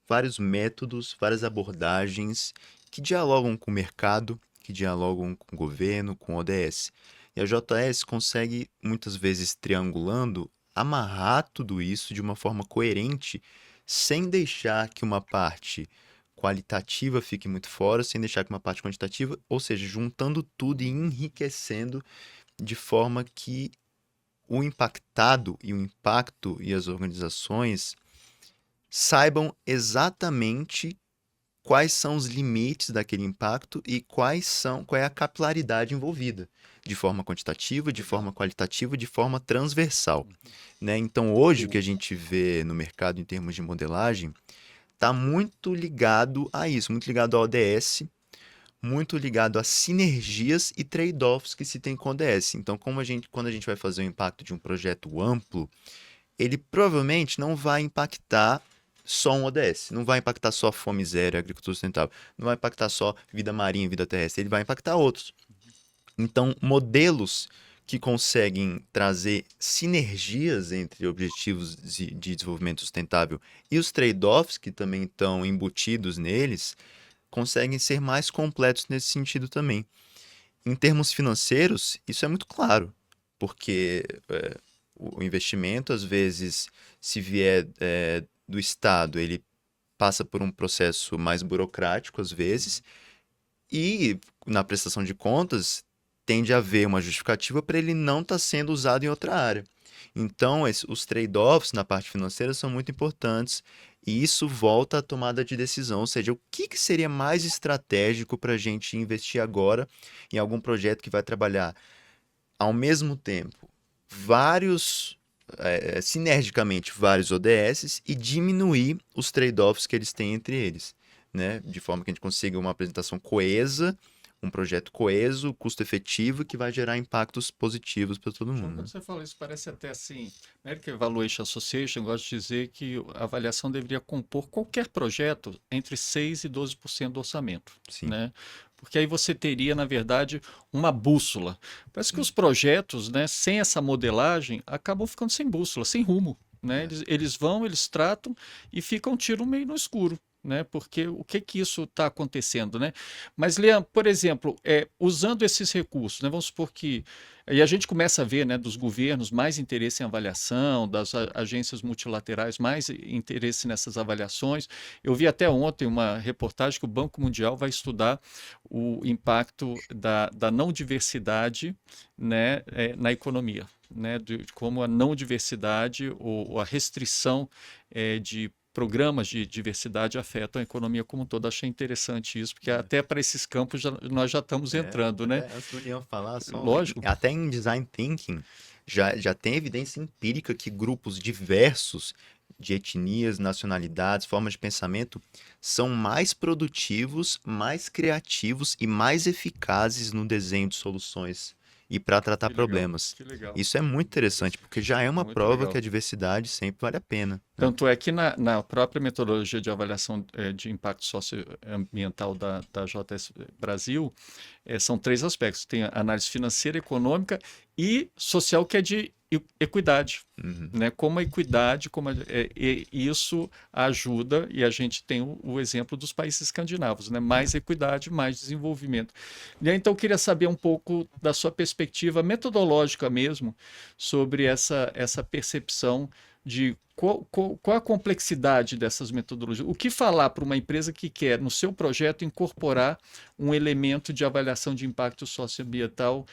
vários métodos, várias abordagens que dialogam com o mercado, que dialogam com o governo, com o ODS. E a JS consegue, muitas vezes triangulando, amarrar tudo isso de uma forma coerente, sem deixar que uma parte qualitativa fique muito fora, sem deixar que uma parte quantitativa, ou seja, juntando tudo e enriquecendo de forma que o impactado e o impacto e as organizações saibam exatamente quais são os limites daquele impacto e qual é a capilaridade envolvida, de forma quantitativa, de forma qualitativa, de forma transversal, né? Então, hoje, o que a gente vê no mercado em termos de modelagem está muito ligado a isso, muito ligado ao ODS, muito ligado a sinergias e trade-offs que se tem com o ODS. Então, quando a gente vai fazer o impacto de um projeto amplo, ele provavelmente não vai impactar só um ODS, não vai impactar só fome zero e agricultura sustentável, não vai impactar só vida marinha e vida terrestre, ele vai impactar outros. Então, modelos que conseguem trazer sinergias entre objetivos de desenvolvimento sustentável e os trade-offs que também estão embutidos neles, conseguem ser mais completos nesse sentido também. em termos financeiros, isso é muito claro, porque o investimento, às vezes, se vier do Estado, ele passa por um processo mais burocrático, às vezes, e na prestação de contas tende a haver uma justificativa para ele não estar sendo usado em outra área. Então, os trade-offs na parte financeira são muito importantes e isso volta à tomada de decisão, ou seja, o que seria mais estratégico para a gente investir agora em algum projeto que vai trabalhar ao mesmo tempo vários, sinergicamente, vários ODSs e diminuir os trade-offs que eles têm entre eles, né? De forma que a gente consiga uma apresentação coesa, um projeto coeso, custo efetivo, que vai gerar impactos positivos para todo João, mundo, quando né? você fala isso, parece até assim, American Evaluation Association gosta de dizer que a avaliação deveria compor qualquer projeto entre 6% e 12% do orçamento, Sim. né? Porque aí você teria, na verdade, uma bússola. Parece que os projetos, né, sem essa modelagem, acabam ficando sem bússola, sem rumo, né? Eles vão, eles tratam e ficam um tiro meio no escuro. Né? Porque o que que isso está acontecendo, né? Mas, Leandro, por exemplo, usando esses recursos, né? Vamos supor que e a gente começa a ver, né, dos governos mais interesse em avaliação, das agências multilaterais mais interesse nessas avaliações. Eu vi até ontem uma reportagem que o Banco Mundial vai estudar o impacto da não diversidade, né, na economia, né, de como a não diversidade ou a restrição de programas de diversidade afetam a economia como um todo. Achei interessante isso, porque até para esses campos nós já estamos entrando, né? Antes do Leão falar, Lógico. até em design thinking já tem evidência empírica que grupos diversos de etnias, nacionalidades, formas de pensamento são mais produtivos, mais criativos e mais eficazes no desenho de soluções e para tratar Que legal, problemas. que legal. Isso é muito interessante, porque já é uma Muito prova que legal. a diversidade sempre vale a pena, né? Tanto é que na própria metodologia de avaliação de impacto socioambiental da JS Brasil, são três aspectos. Tem a análise financeira, econômica e social, que é de equidade. Uhum. Né? Como a equidade, isso ajuda, e a gente tem o exemplo dos países escandinavos, né? Mais equidade, mais desenvolvimento. E aí, então, eu queria saber um pouco da sua perspectiva metodológica mesmo, sobre essa percepção de qual a complexidade dessas metodologias. O que falar para uma empresa que quer, no seu projeto, incorporar um elemento de avaliação de impacto socioambiental?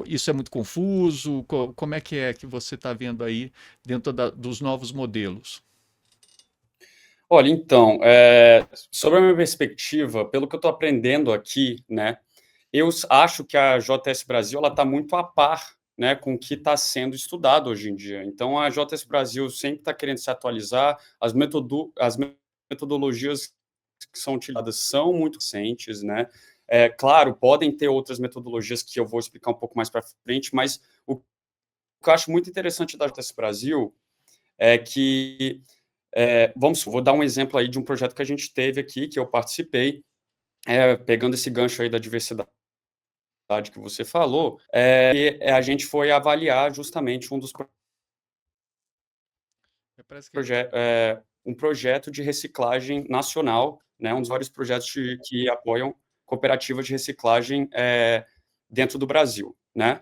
Isso é muito confuso? Como é que você está vendo aí dentro dos novos modelos? Olha, então, sobre a minha perspectiva, pelo que eu estou aprendendo aqui, né, eu acho que a JS Brasil ela está muito a par, né, com o que está sendo estudado hoje em dia. Então, a JS Brasil sempre está querendo se atualizar, as metodologias que são utilizadas são muito recentes, né? Claro, podem ter outras metodologias que eu vou explicar um pouco mais para frente, mas o que eu acho muito interessante da JS Brasil é que, vou dar um exemplo aí de um projeto que a gente teve aqui, que eu participei, pegando esse gancho aí da diversidade que você falou, a gente foi avaliar justamente Parece que a gente... um projeto de reciclagem nacional, né, um dos vários projetos que apoiam cooperativas de reciclagem dentro do Brasil, né?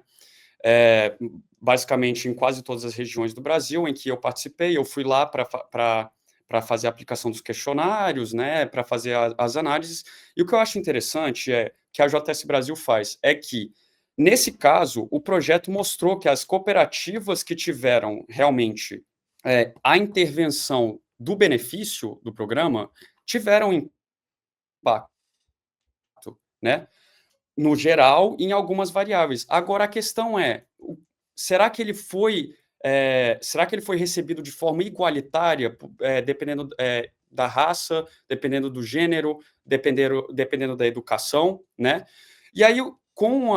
Basicamente em quase todas as regiões do Brasil em que eu participei, eu fui lá para fazer a aplicação dos questionários, né, para fazer as análises, e o que eu acho interessante que a JS Brasil faz é que, nesse caso, o projeto mostrou que as cooperativas que tiveram realmente a intervenção do benefício do programa tiveram impacto, né, no geral, em algumas variáveis. Agora, a questão será que ele foi recebido de forma igualitária, dependendo da raça, dependendo do gênero, dependendo da educação, né? E aí, com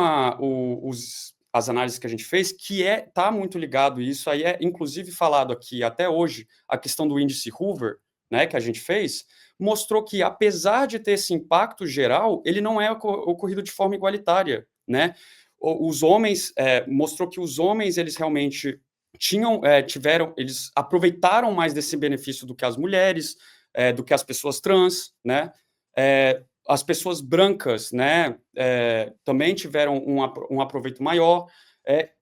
as análises que a gente fez, que está muito ligado isso, aí inclusive falado aqui até hoje, a questão do índice Hoover, né, que a gente fez, mostrou que, apesar de ter esse impacto geral, ele não é ocorrido de forma igualitária, né? Os homens, mostrou que os homens, eles realmente eles aproveitaram mais desse benefício do que as mulheres, do que as pessoas trans, né? as pessoas brancas, né, também tiveram um aproveito maior,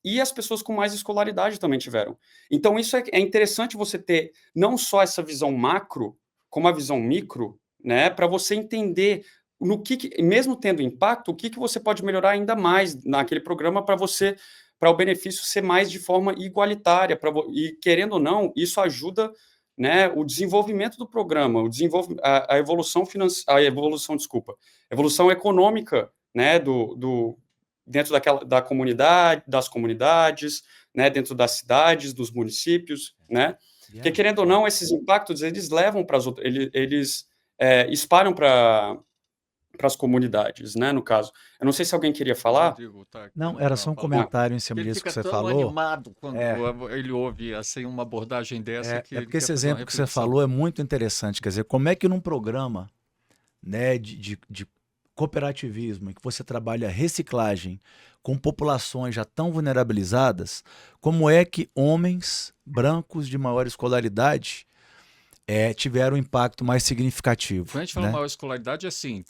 e as pessoas com mais escolaridade também tiveram. Então, isso é interessante você ter não só essa visão macro, como a visão micro, né, para você entender no que, mesmo tendo impacto, o que você pode melhorar ainda mais naquele programa para o benefício ser mais de forma igualitária, e querendo ou não, isso ajuda, né, o desenvolvimento do programa, a evolução evolução econômica, né, dentro da comunidade, das comunidades, né, dentro das cidades, dos municípios, né, porque querendo ou não, esses impactos, eles levam para as outras, eles espalham para as comunidades, né, no caso. Eu não sei se alguém queria falar. Rodrigo tá aqui Não, era só um palavra. comentário em cima Ele disso que fica você tão falou. animado quando ele ouve assim, uma abordagem dessa que É ele porque quer esse fazer uma exemplo que você reflexão. falou é muito interessante. Quer dizer, como é que num programa, né, de cooperativismo, em que você trabalha reciclagem com populações já tão vulnerabilizadas, como é que homens brancos de maior escolaridade tiveram um impacto mais significativo, Quando a gente fala né? maior escolaridade, é assim,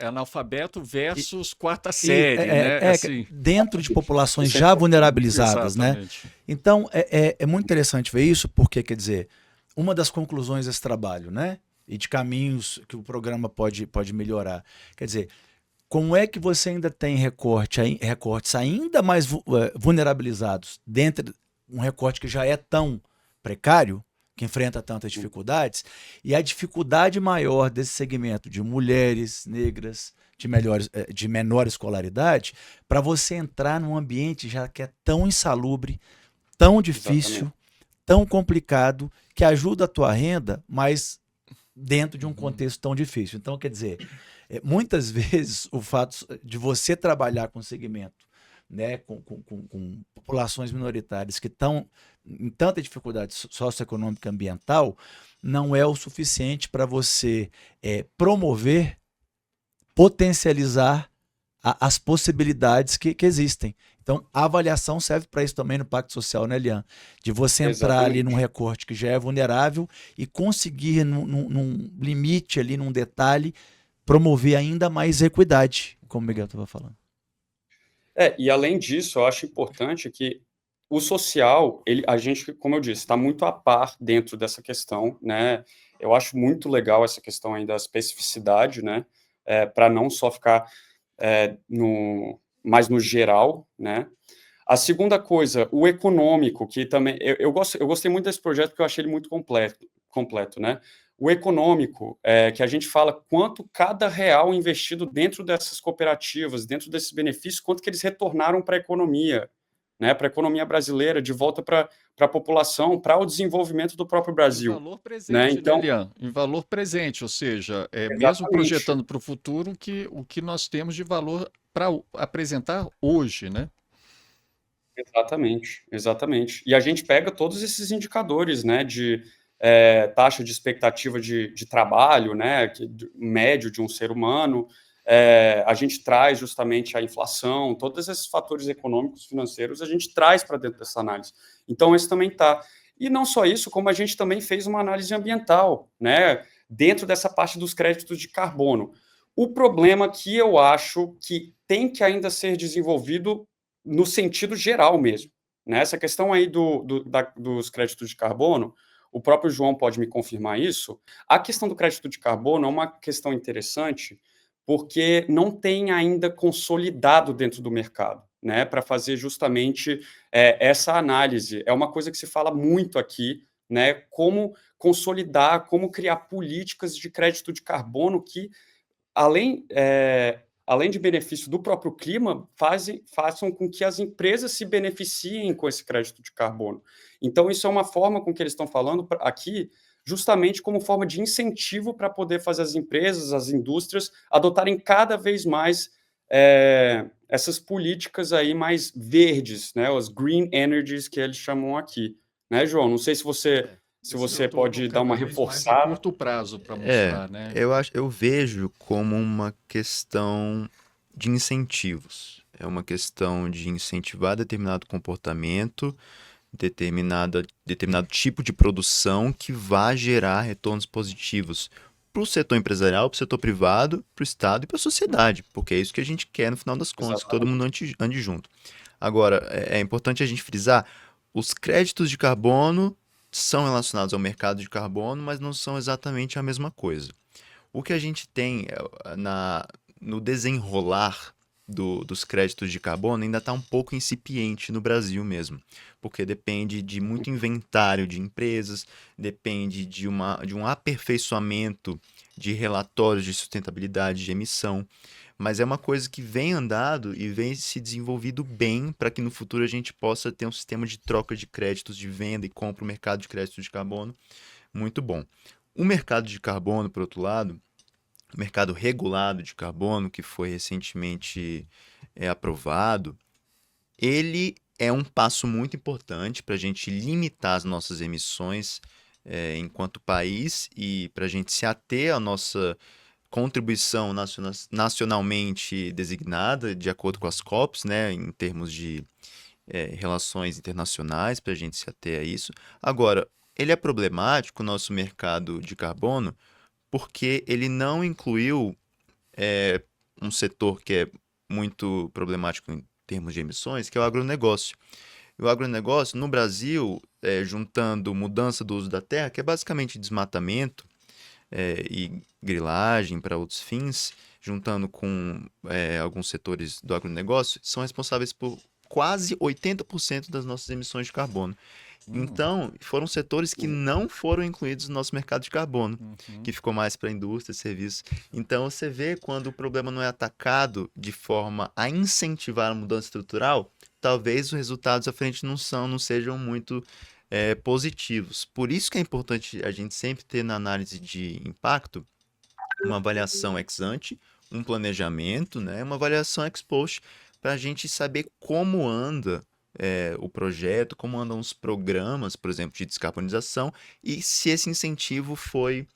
analfabeto E, versus quarta série, né? Assim, dentro de populações Isso é já importante. vulnerabilizadas, né? exatamente. Então, é muito interessante ver isso, porque, quer dizer, uma das conclusões desse trabalho, né? E de caminhos que o programa pode melhorar. Quer dizer, como é que você ainda tem recortes ainda mais vulnerabilizados dentro de um recorte que já é tão precário, que enfrenta tantas dificuldades, e a dificuldade maior desse segmento de mulheres negras de menor escolaridade, para você entrar num ambiente já que é tão insalubre, tão difícil, Exatamente. tão complicado, que ajuda a tua renda, mas dentro de um Uhum. contexto tão difícil. Então, quer dizer, muitas vezes o fato de você trabalhar com segmento, né, com populações minoritárias que estão em tanta dificuldade socioeconômica e ambiental, não é o suficiente para você promover, potencializar as possibilidades que existem. Então, a avaliação serve para isso também no Pacto Social, né, Elian? De você entrar ali num recorte que já é vulnerável e conseguir, num limite ali, num detalhe, promover ainda mais equidade, como o Miguel estava falando. E além disso, eu acho importante que o social, a gente, como eu disse, está muito a par dentro dessa questão, né? Eu acho muito legal essa questão aí da especificidade, né? Para não só ficar mais no geral, né? A segunda coisa, o econômico, que também eu gostei muito desse projeto porque eu achei ele muito completo, né? O econômico, que a gente fala quanto cada real investido dentro dessas cooperativas, dentro desses benefícios, quanto que eles retornaram para a economia, né? Para a economia brasileira, de volta para a população, para o desenvolvimento do próprio Em Brasil, valor né? presente, né, Então, Elian? Em valor presente, ou seja, mesmo exatamente. projetando para o futuro o que nós temos de valor para apresentar hoje, né? Exatamente, exatamente. E a gente pega todos esses indicadores, né, de taxa de expectativa de trabalho, né, médio de um ser humano, a gente traz justamente a inflação, todos esses fatores econômicos, financeiros, a gente traz para dentro dessa análise. Então, esse também está. E não só isso, como a gente também fez uma análise ambiental, né, dentro dessa parte dos créditos de carbono. O problema que eu acho que tem que ainda ser desenvolvido no sentido geral mesmo, né? Essa questão aí dos créditos de carbono, o próprio João pode me confirmar isso. A questão do crédito de carbono é uma questão interessante porque não tem ainda consolidado dentro do mercado, né? Para fazer justamente essa análise. É uma coisa que se fala muito aqui, né? Como consolidar, como criar políticas de crédito de carbono que além, além de benefício do próprio clima, façam com que as empresas se beneficiem com esse crédito de carbono. Então, isso é uma forma com que eles estão falando aqui, justamente como forma de incentivo para poder fazer as empresas, as indústrias, adotarem cada vez mais essas políticas aí mais verdes, né, os green energies que eles chamam aqui. Né, João? Não sei se você pode dar uma reforçada. Curto prazo para mostrar, né? Eu vejo como uma questão de incentivos. É uma questão de incentivar determinado comportamento, determinado tipo de produção que vá gerar retornos positivos. para o setor empresarial, para o setor privado, para o Estado e para a sociedade, porque é isso que a gente quer no final das contas, que todo mundo ande junto. Agora, é importante a gente frisar, os créditos de carbono são relacionados ao mercado de carbono, mas não são exatamente a mesma coisa. O que a gente tem no desenrolar dos créditos de carbono ainda está um pouco incipiente no Brasil mesmo, porque depende de muito inventário de empresas, depende de um aperfeiçoamento de relatórios de sustentabilidade de emissão, mas é uma coisa que vem andado e vem se desenvolvido bem para que no futuro a gente possa ter um sistema de troca de créditos de venda e compra, o mercado de créditos de carbono muito bom. O mercado de carbono, por outro lado, o mercado regulado de carbono, que foi recentemente aprovado, ele é um passo muito importante para a gente limitar as nossas emissões enquanto país e para a gente se ater à nossa contribuição nacionalmente designada, de acordo com as COPs, né, em termos de relações internacionais, para a gente se ater a isso. Agora, ele é problemático, o nosso mercado de carbono, porque ele não incluiu um setor que é muito problemático em termos de emissões, que é o agronegócio. E o agronegócio, no Brasil, juntando mudança do uso da terra, que é basicamente desmatamento e grilagem para outros fins, juntando com alguns setores do agronegócio, são responsáveis por quase 80% das nossas emissões de carbono. Então, foram setores que não foram incluídos no nosso mercado de carbono, que ficou mais para a indústria, serviços. Então, você vê quando o problema não é atacado de forma a incentivar a mudança estrutural, talvez os resultados à frente não sejam muito positivos. Por isso que é importante a gente sempre ter na análise de impacto uma avaliação ex ante, um planejamento, né, uma avaliação ex post, para a gente saber como anda o projeto, como andam os programas, por exemplo, de descarbonização, e se esse incentivo foi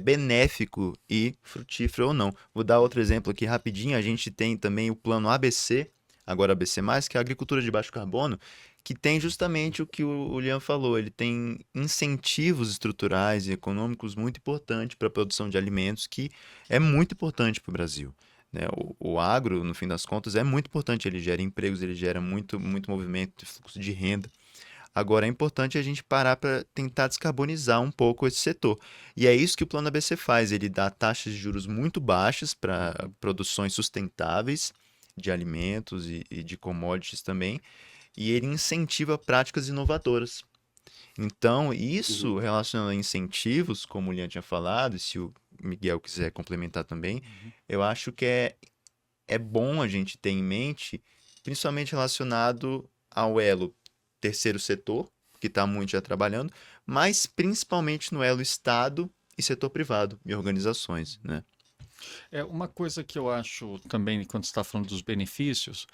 benéfico e frutífero ou não. Vou dar outro exemplo aqui rapidinho. A gente tem também o plano ABC, agora ABC+, que é a agricultura de baixo carbono, que tem justamente o que o Liam falou. Ele tem incentivos estruturais e econômicos muito importantes para a produção de alimentos, que é muito importante para o Brasil. Né? O agro, no fim das contas, é muito importante. Ele gera empregos, ele gera muito, muito movimento, fluxo de renda. Agora, é importante a gente parar para tentar descarbonizar um pouco esse setor. E é isso que o Plano ABC faz. Ele dá taxas de juros muito baixas para produções sustentáveis de alimentos e de commodities também. E ele incentiva práticas inovadoras. Então, isso relacionado a incentivos, como o Liam tinha falado, e se o Miguel quiser complementar também, eu acho que é bom a gente ter em mente, principalmente relacionado ao elo terceiro setor, que está muito já trabalhando, mas principalmente no elo Estado e setor privado e organizações, né? Uma coisa que eu acho também, quando você está falando dos benefícios,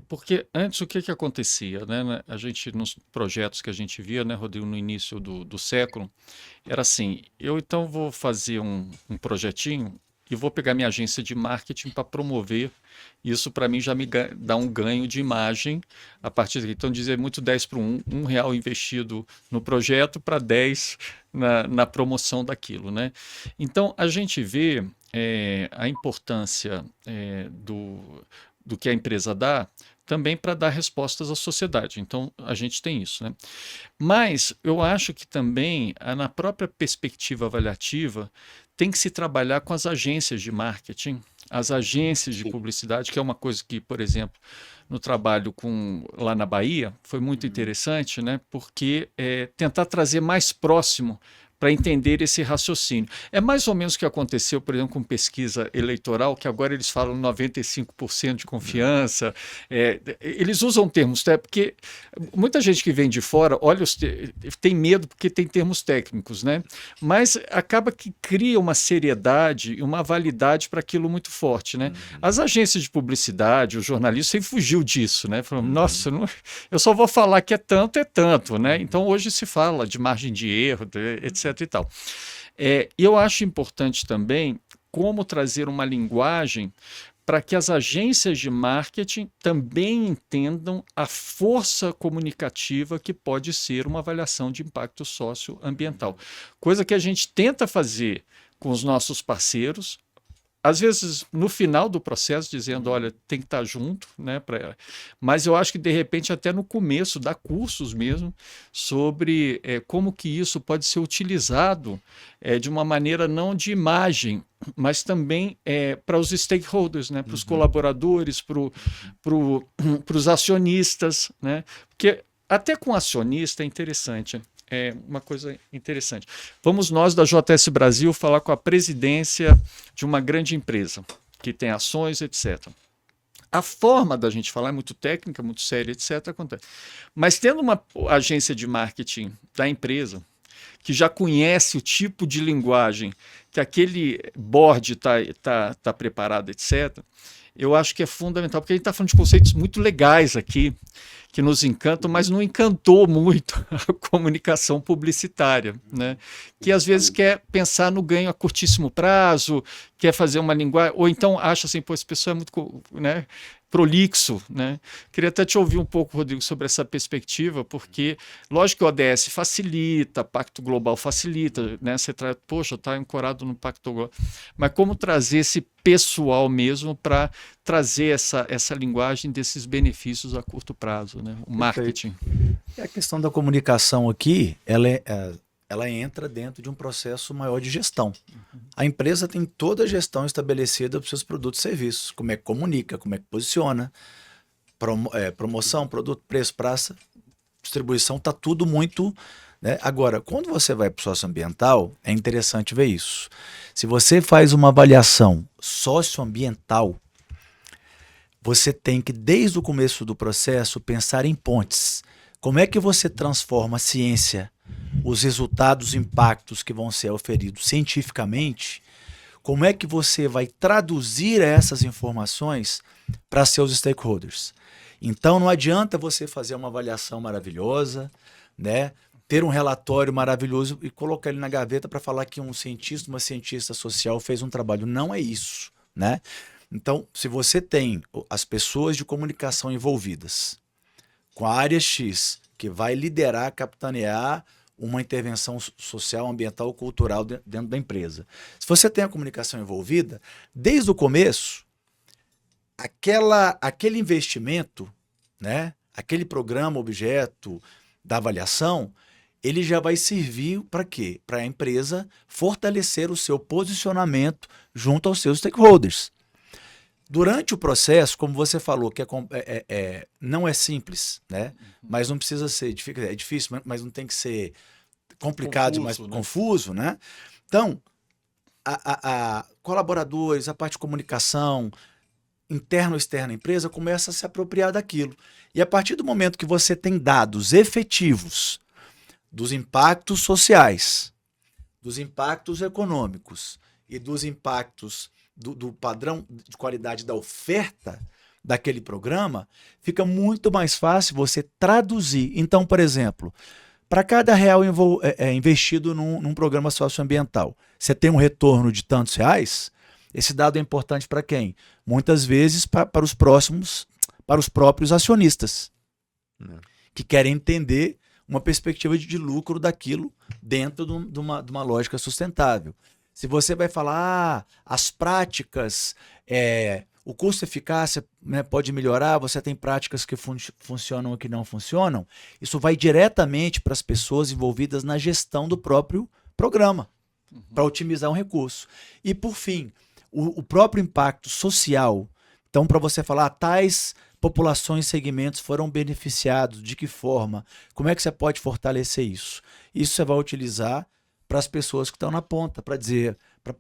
porque antes o que que acontecia, né? A gente, nos projetos que a gente via, né, Rodrigo, no início do século, era assim, eu então vou fazer um projetinho e vou pegar minha agência de marketing para promover. Isso para mim já me dá um ganho de imagem a partir daqui. Então dizer muito 10 para 1, R$ 1 investido no projeto para 10 na promoção daquilo, né? Então a gente vê a importância do que a empresa dá também para dar respostas à sociedade. Então, a gente tem isso, né? Mas eu acho que também, na própria perspectiva avaliativa, tem que se trabalhar com as agências de marketing, as agências de publicidade, que é uma coisa que, por exemplo, no trabalho lá na Bahia, foi muito interessante, né? Porque tentar trazer mais próximo para entender esse raciocínio. É mais ou menos o que aconteceu, por exemplo, com pesquisa eleitoral, que agora eles falam 95% de confiança. Eles usam termos, porque muita gente que vem de fora, olha, tem medo porque tem termos técnicos, né? Mas acaba que cria uma seriedade e uma validade para aquilo muito forte, né? As agências de publicidade, os jornalistas, sempre fugiu disso, né? Falaram, nossa, eu só vou falar que é tanto, né? Então hoje se fala de margem de erro, etc. E tal. Eu acho importante também como trazer uma linguagem para que as agências de marketing também entendam a força comunicativa que pode ser uma avaliação de impacto socioambiental. Coisa que a gente tenta fazer com os nossos parceiros, às vezes no final do processo dizendo, olha, tem que estar junto, né? Mas eu acho que de repente até no começo dar cursos mesmo sobre como que isso pode ser utilizado de uma maneira não de imagem, mas também para os stakeholders, né? Para os colaboradores, para os acionistas, né? Porque até com acionista é interessante. É uma coisa interessante. Vamos nós da JS Brasil falar com a presidência de uma grande empresa que tem ações, etc. A forma da gente falar é muito técnica, muito séria, etc. Acontece. Mas tendo uma agência de marketing da empresa que já conhece o tipo de linguagem que aquele board tá preparado, etc., eu acho que é fundamental, porque a gente está falando de conceitos muito legais aqui, que nos encantam, mas não encantou muito a comunicação publicitária, né? Que às vezes quer pensar no ganho a curtíssimo prazo, quer fazer uma linguagem, ou então acha assim, pô, esse pessoal é muito, né, prolixo, né? Queria até te ouvir um pouco, Rodrigo, sobre essa perspectiva, porque lógico que o ODS facilita, Pacto Global facilita, né? Você traz, poxa, está ancorado no Pacto Global, mas como trazer esse pessoal mesmo para trazer essa linguagem desses benefícios a curto prazo, né? O marketing. E a questão da comunicação aqui, ela entra dentro de um processo maior de gestão. A empresa tem toda a gestão estabelecida para os seus produtos e serviços. Como é que comunica, como é que posiciona, promoção, produto, preço, praça, distribuição, está tudo muito... né? Agora, quando você vai para o socioambiental, é interessante ver isso. Se você faz uma avaliação socioambiental, você tem que, desde o começo do processo, pensar em pontes. Como é que você transforma a ciência, os resultados, impactos que vão ser oferidos cientificamente, como é que você vai traduzir essas informações para seus stakeholders? Então não adianta você fazer uma avaliação maravilhosa, né? Ter um relatório maravilhoso e colocar ele na gaveta para falar que um cientista, uma cientista social fez um trabalho. Não é isso, né? Então, se você tem as pessoas de comunicação envolvidas com a área X, que vai liderar, capitanear uma intervenção social, ambiental, cultural dentro da empresa. Se você tem a comunicação envolvida, desde o começo, aquele investimento, né, aquele programa, objeto da avaliação, ele já vai servir para quê? Para a empresa fortalecer o seu posicionamento junto aos seus stakeholders. Durante o processo, como você falou, que não é simples, né? Mas não precisa ser difícil, é difícil, mas não tem que ser complicado, mas confuso, né? Então, colaboradores, a parte de comunicação, interna ou externa à empresa, começa a se apropriar daquilo. E a partir do momento que você tem dados efetivos dos impactos sociais, dos impactos econômicos e dos impactos do padrão de qualidade da oferta daquele programa, fica muito mais fácil você traduzir. Então, por exemplo, para cada real investido num programa socioambiental, você tem um retorno de tantos reais, esse dado é importante para quem? Muitas vezes para os próprios acionistas, que querem entender uma perspectiva de lucro daquilo dentro de uma lógica sustentável. Se você vai falar, as práticas, o custo-eficácia, né, pode melhorar, você tem práticas que funcionam ou que não funcionam, isso vai diretamente para as pessoas envolvidas na gestão do próprio programa, para otimizar um recurso. E, por fim, o próprio impacto social. Então, para você falar, tais populações e segmentos foram beneficiados, de que forma, como é que você pode fortalecer isso? Isso você vai utilizar para as pessoas que estão na ponta, para dizer para o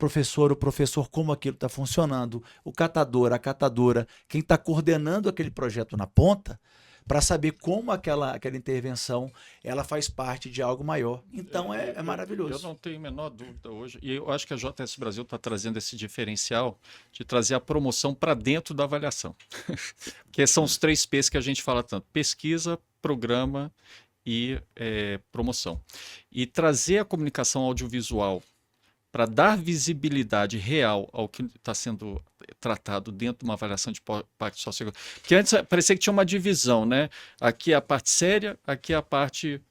professor como aquilo está funcionando, o catador, a catadora, quem está coordenando aquele projeto na ponta, para saber como aquela intervenção ela faz parte de algo maior. Então é maravilhoso. Eu não tenho a menor dúvida hoje, e eu acho que a JS Brasil está trazendo esse diferencial de trazer a promoção para dentro da avaliação. Que são os 3 P's que a gente fala tanto: pesquisa, programa e promoção. E trazer a comunicação audiovisual para dar visibilidade real ao que está sendo tratado dentro de uma avaliação de impacto socioeconômico. Porque antes parecia que tinha uma divisão, né? Aqui é a parte séria, aqui é a parte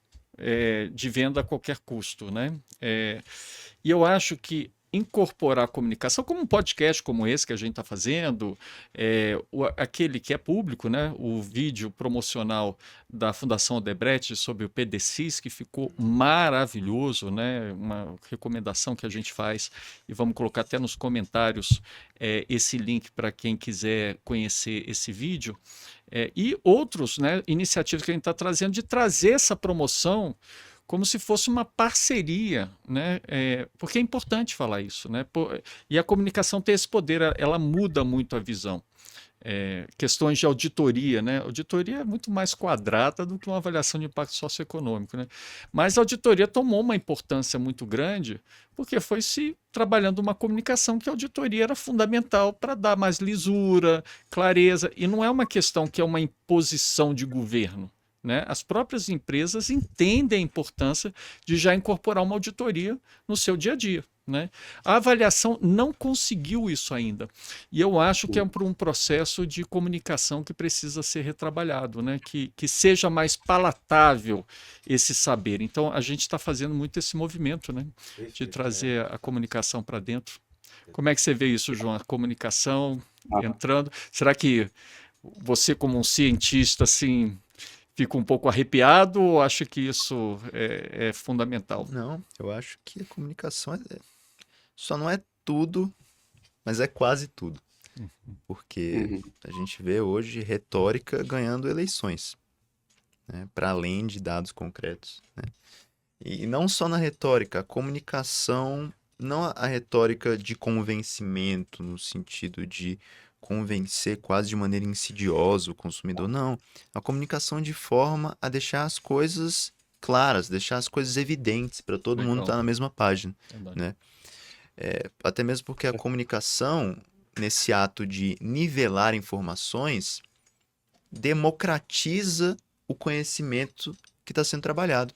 de venda a qualquer custo, né? E eu acho que incorporar a comunicação, como um podcast como esse que a gente está fazendo, aquele que é público, né? O vídeo promocional da Fundação Odebrecht sobre o PDCIS, que ficou maravilhoso, né? Uma recomendação que a gente faz, e vamos colocar até nos comentários esse link para quem quiser conhecer esse vídeo. E outros, né, iniciativas que a gente está trazendo, de trazer essa promoção como se fosse uma parceria, né? Porque é importante falar isso, né? E a comunicação tem esse poder, ela muda muito a visão. Questões de auditoria, né? Auditoria é muito mais quadrada do que uma avaliação de impacto socioeconômico, né? Mas a auditoria tomou uma importância muito grande porque foi se trabalhando uma comunicação que a auditoria era fundamental para dar mais lisura, clareza, e não é uma questão que é uma imposição de governo, né? As próprias empresas entendem a importância de já incorporar uma auditoria no seu dia a dia, né? A avaliação não conseguiu isso ainda. E eu acho que é por um processo de comunicação que precisa ser retrabalhado, né? Que seja mais palatável esse saber. Então, a gente está fazendo muito esse movimento, né? De trazer a comunicação para dentro. Como é que você vê isso, João? A comunicação entrando. Será que você, como um cientista, assim, fica um pouco arrepiado ou acha que isso é fundamental? Não, eu acho que a comunicação só não é tudo, mas é quase tudo. Porque a gente vê hoje retórica ganhando eleições, né, para além de dados concretos, né? E não só na retórica, a comunicação, não a retórica de convencimento, no sentido de convencer quase de maneira insidiosa o consumidor, não. A comunicação de forma a deixar as coisas claras, deixar as coisas evidentes para todo mundo estar na mesma página, né? Até mesmo porque a comunicação, nesse ato de nivelar informações, democratiza o conhecimento que está sendo trabalhado.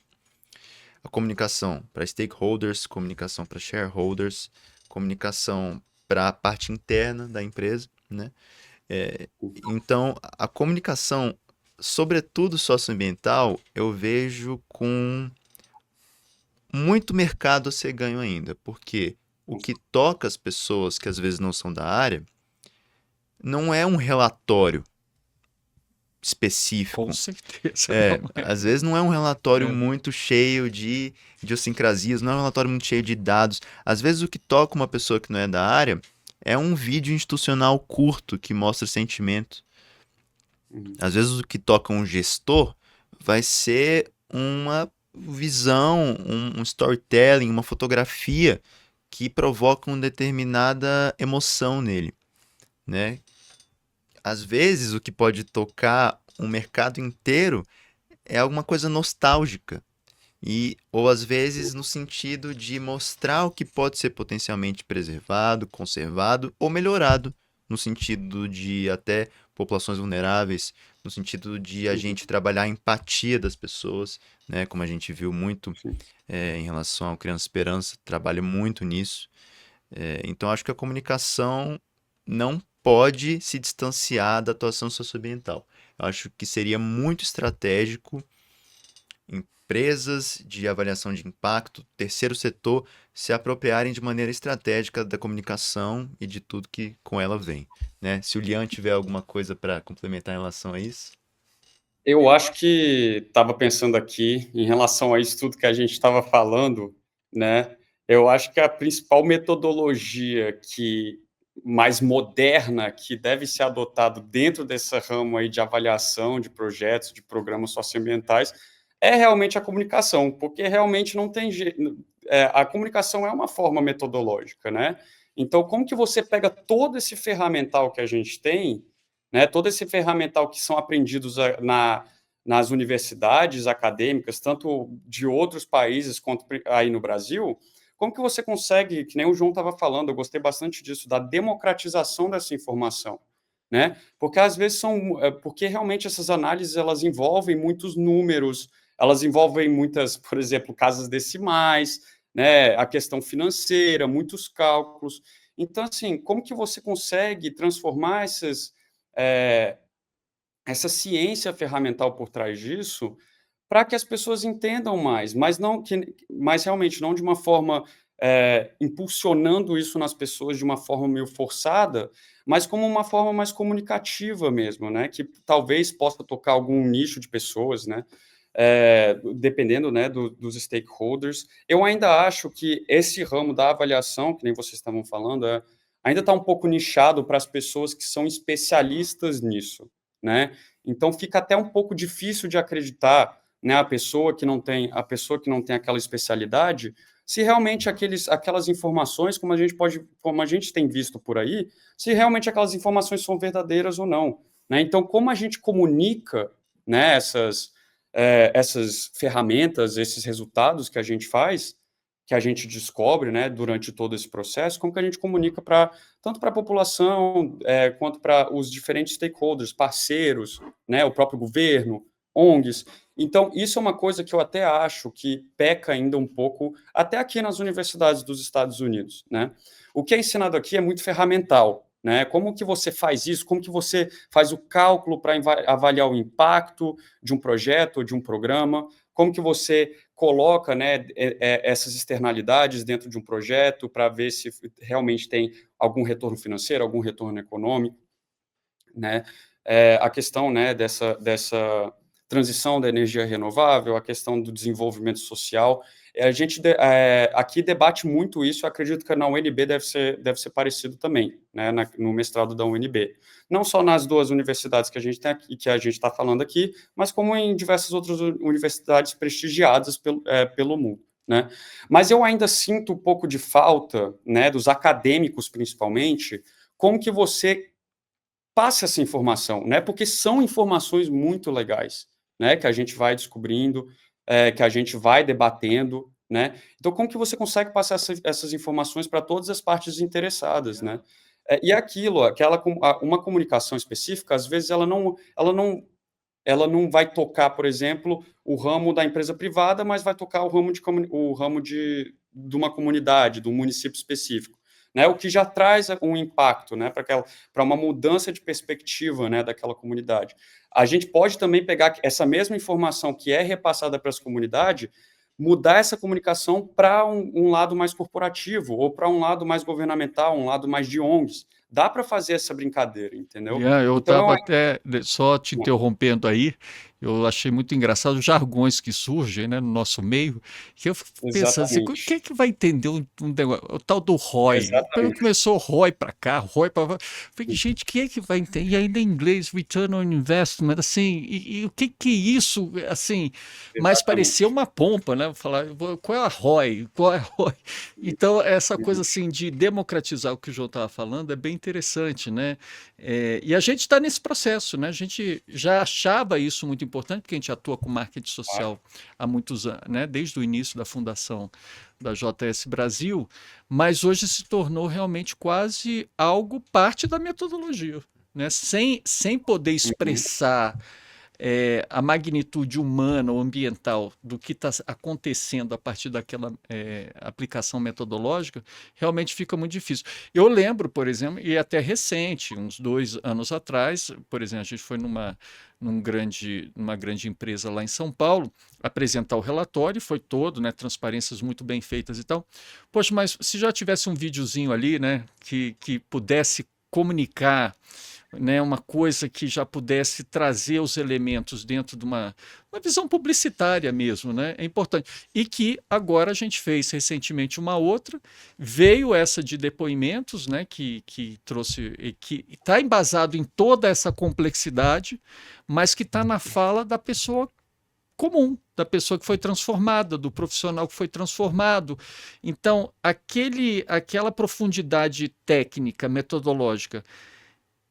A comunicação para stakeholders, comunicação para shareholders, comunicação para a parte interna da empresa, né? Então, a comunicação, sobretudo socioambiental, eu vejo com muito mercado a ser ganho ainda, porque o que toca as pessoas que às vezes não são da área não é um relatório específico. Com certeza. Às vezes não é um relatório muito cheio de idiosincrasias, não é um relatório muito cheio de dados. Às vezes o que toca uma pessoa que não é da área é um vídeo institucional curto que mostra sentimento. Às vezes o que toca um gestor vai ser uma visão, um storytelling, uma fotografia que provoca uma determinada emoção nele, né? Às vezes o que pode tocar um mercado inteiro é alguma coisa nostálgica, ou às vezes no sentido de mostrar o que pode ser potencialmente preservado, conservado ou melhorado, no sentido de até populações vulneráveis, no sentido de a gente trabalhar a empatia das pessoas, né? Como a gente viu muito em relação ao Criança Esperança, trabalha muito nisso. Então acho que a comunicação não pode se distanciar da atuação socioambiental. Eu acho que seria muito estratégico empresas de avaliação de impacto, terceiro setor, se apropriarem de maneira estratégica da comunicação e de tudo que com ela vem, né? Se o Lian tiver alguma coisa para complementar em relação a isso. Eu acho que estava pensando aqui em relação a isso tudo que a gente estava falando, né? Eu acho que a principal metodologia mais moderna que deve ser adotado dentro dessa ramo aí de avaliação de projetos, de programas socioambientais, é realmente a comunicação, porque realmente não tem jeito. A comunicação é uma forma metodológica, né? Então, como que você pega todo esse ferramental que a gente tem, né? Todo esse ferramental que são aprendidos nas universidades acadêmicas, tanto de outros países quanto aí no Brasil, como que você consegue, que nem o João estava falando, eu gostei bastante disso, da democratização dessa informação, né? Porque às vezes porque realmente essas análises elas envolvem muitos números, elas envolvem muitas, por exemplo, casas decimais, né? A questão financeira, muitos cálculos. Então, assim, como que você consegue transformar essa ciência ferramental por trás disso para que as pessoas entendam mais, mas realmente não de uma forma impulsionando isso nas pessoas de uma forma meio forçada, mas como uma forma mais comunicativa mesmo, né? Que talvez possa tocar algum nicho de pessoas, né? Dependendo, né, dos stakeholders. Eu ainda acho que esse ramo da avaliação, que nem vocês estavam falando, ainda está um pouco nichado para as pessoas que são especialistas nisso, né? Então fica até um pouco difícil de acreditar, né, a pessoa que não tem aquela especialidade, se realmente aquelas informações, como a gente tem visto por aí, se realmente aquelas informações são verdadeiras ou não, né? Então, como a gente comunica, né, essas ferramentas, esses resultados que a gente faz, que a gente descobre, né, durante todo esse processo, como que a gente comunica tanto para a população, quanto para os diferentes stakeholders, parceiros, né, o próprio governo, ONGs. Então, isso é uma coisa que eu até acho que peca ainda um pouco, até aqui nas universidades dos Estados Unidos, né? O que é ensinado aqui é muito ferramental, né? Como que você faz isso? Como que você faz o cálculo para avaliar o impacto de um projeto ou de um programa? Como que você coloca, né, essas externalidades dentro de um projeto para ver se realmente tem algum retorno financeiro, algum retorno econômico, né? A questão, né, dessa transição da energia renovável, a questão do desenvolvimento social. A gente aqui debate muito isso, eu acredito que na UNB deve ser parecido também, né, no mestrado da UNB. Não só nas duas universidades que a gente tem aqui, que a gente está falando aqui, mas como em diversas outras universidades prestigiadas pelo mundo, né? Mas eu ainda sinto um pouco de falta, né, dos acadêmicos principalmente, como que você passa essa informação, né? Porque são informações muito legais, né? Que a gente vai descobrindo, que a gente vai debatendo, né? Então, como que você consegue passar essas informações para todas as partes interessadas, né? E aquilo, uma comunicação específica, às vezes ela não vai tocar, por exemplo, o ramo da empresa privada, mas vai tocar o ramo de uma comunidade, de um município específico, né? O que já traz um impacto, né, para uma mudança de perspectiva, né, daquela comunidade. A gente pode também pegar essa mesma informação que é repassada para essa comunidade, mudar essa comunicação para um lado mais corporativo ou para um lado mais governamental, um lado mais de ONGs. Dá para fazer essa brincadeira, entendeu? Ian, eu Então, estava até só te interrompendo aí, eu achei muito engraçado os jargões que surgem, né, no nosso meio, que eu fico pensando assim, quem é exatamente, que vai entender um negócio, o tal do ROI? Quando exatamente, começou ROI para cá, ROI para... Falei, gente, quem é que vai entender? E ainda em inglês, Return on Investment, assim, e o que que é isso, assim, mas parecia exatamente. uma pompa, né? Falar, qual é a ROI? Qual é a ROI? Então, essa coisa assim de democratizar o que o João estava falando é bem interessante, né? E a gente está nesse processo, né? A gente já achava isso muito importante, porque a gente atua com marketing social há muitos anos, né? Desde o início da fundação da JS Brasil, mas hoje se tornou realmente quase algo parte da metodologia, né? Sem poder Uhum. expressar a magnitude humana ou ambiental do que está acontecendo a partir daquela aplicação metodológica, realmente fica muito difícil. Eu lembro, por exemplo, e até recente, uns 2 anos atrás, por exemplo, a gente foi numa grande empresa lá em São Paulo apresentar o relatório, foi todo, né, transparências muito bem feitas e tal. Poxa, mas se já tivesse um videozinho ali, né, que pudesse comunicar, né, uma coisa que já pudesse trazer os elementos dentro de uma visão publicitária mesmo, né? É importante. E que agora a gente fez recentemente uma outra, veio essa de depoimentos, né, que trouxe, que está embasado em toda essa complexidade, mas que está na fala da pessoa comum, da pessoa que foi transformada, do profissional que foi transformado. Então, aquela profundidade técnica, metodológica,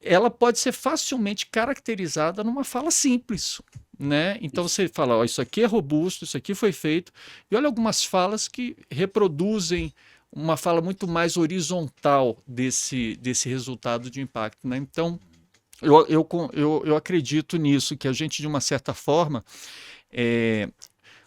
ela pode ser facilmente caracterizada numa fala simples, né? Então você fala, ó, isso aqui é robusto, isso aqui foi feito, e olha algumas falas que reproduzem uma fala muito mais horizontal desse resultado de impacto, né? Então, eu acredito nisso, que a gente, de uma certa forma,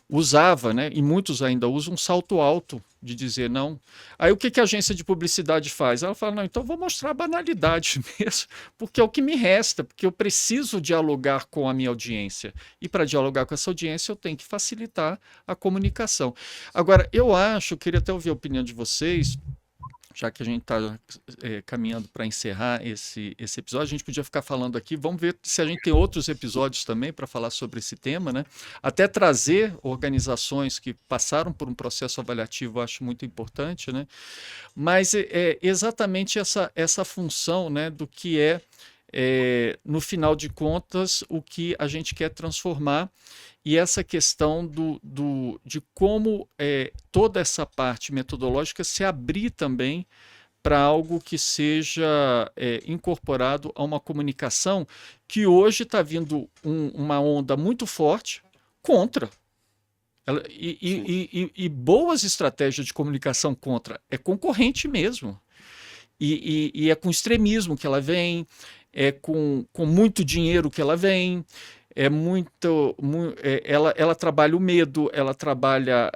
usava, né, e muitos ainda usam, um salto alto de dizer não. Aí o que que a agência de publicidade faz? Ela fala, não, então eu vou mostrar a banalidade mesmo, porque é o que me resta, porque eu preciso dialogar com a minha audiência. E para dialogar com essa audiência, eu tenho que facilitar a comunicação. Agora, eu acho, eu queria até ouvir a opinião de vocês, já que a gente está caminhando para encerrar esse episódio, a gente podia ficar falando aqui. Vamos ver se a gente tem outros episódios também para falar sobre esse tema, né? Até trazer organizações que passaram por um processo avaliativo, eu acho muito importante, né? Mas é exatamente essa função, né, do que no final de contas, o que a gente quer transformar e essa questão de como toda essa parte metodológica se abrir também para algo que seja incorporado a uma comunicação que hoje está vindo uma onda muito forte contra. E boas estratégias de comunicação contra é concorrente mesmo. E é com extremismo que ela vem, é com muito dinheiro que ela vem, ela trabalha o medo, ela trabalha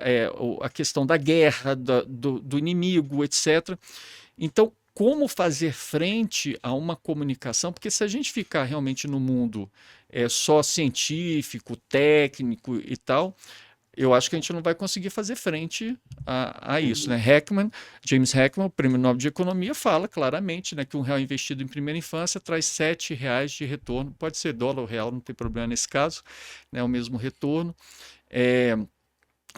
a questão da guerra, do inimigo, etc. Então, como fazer frente a uma comunicação? Porque se a gente ficar realmente no mundo só científico, técnico e tal, eu acho que a gente não vai conseguir fazer frente a isso, né? James Heckman, o Prêmio Nobel de Economia, fala claramente, né, que R$1 investido em primeira infância traz R$7 de retorno. Pode ser dólar ou real, não tem problema nesse caso, né? O mesmo retorno.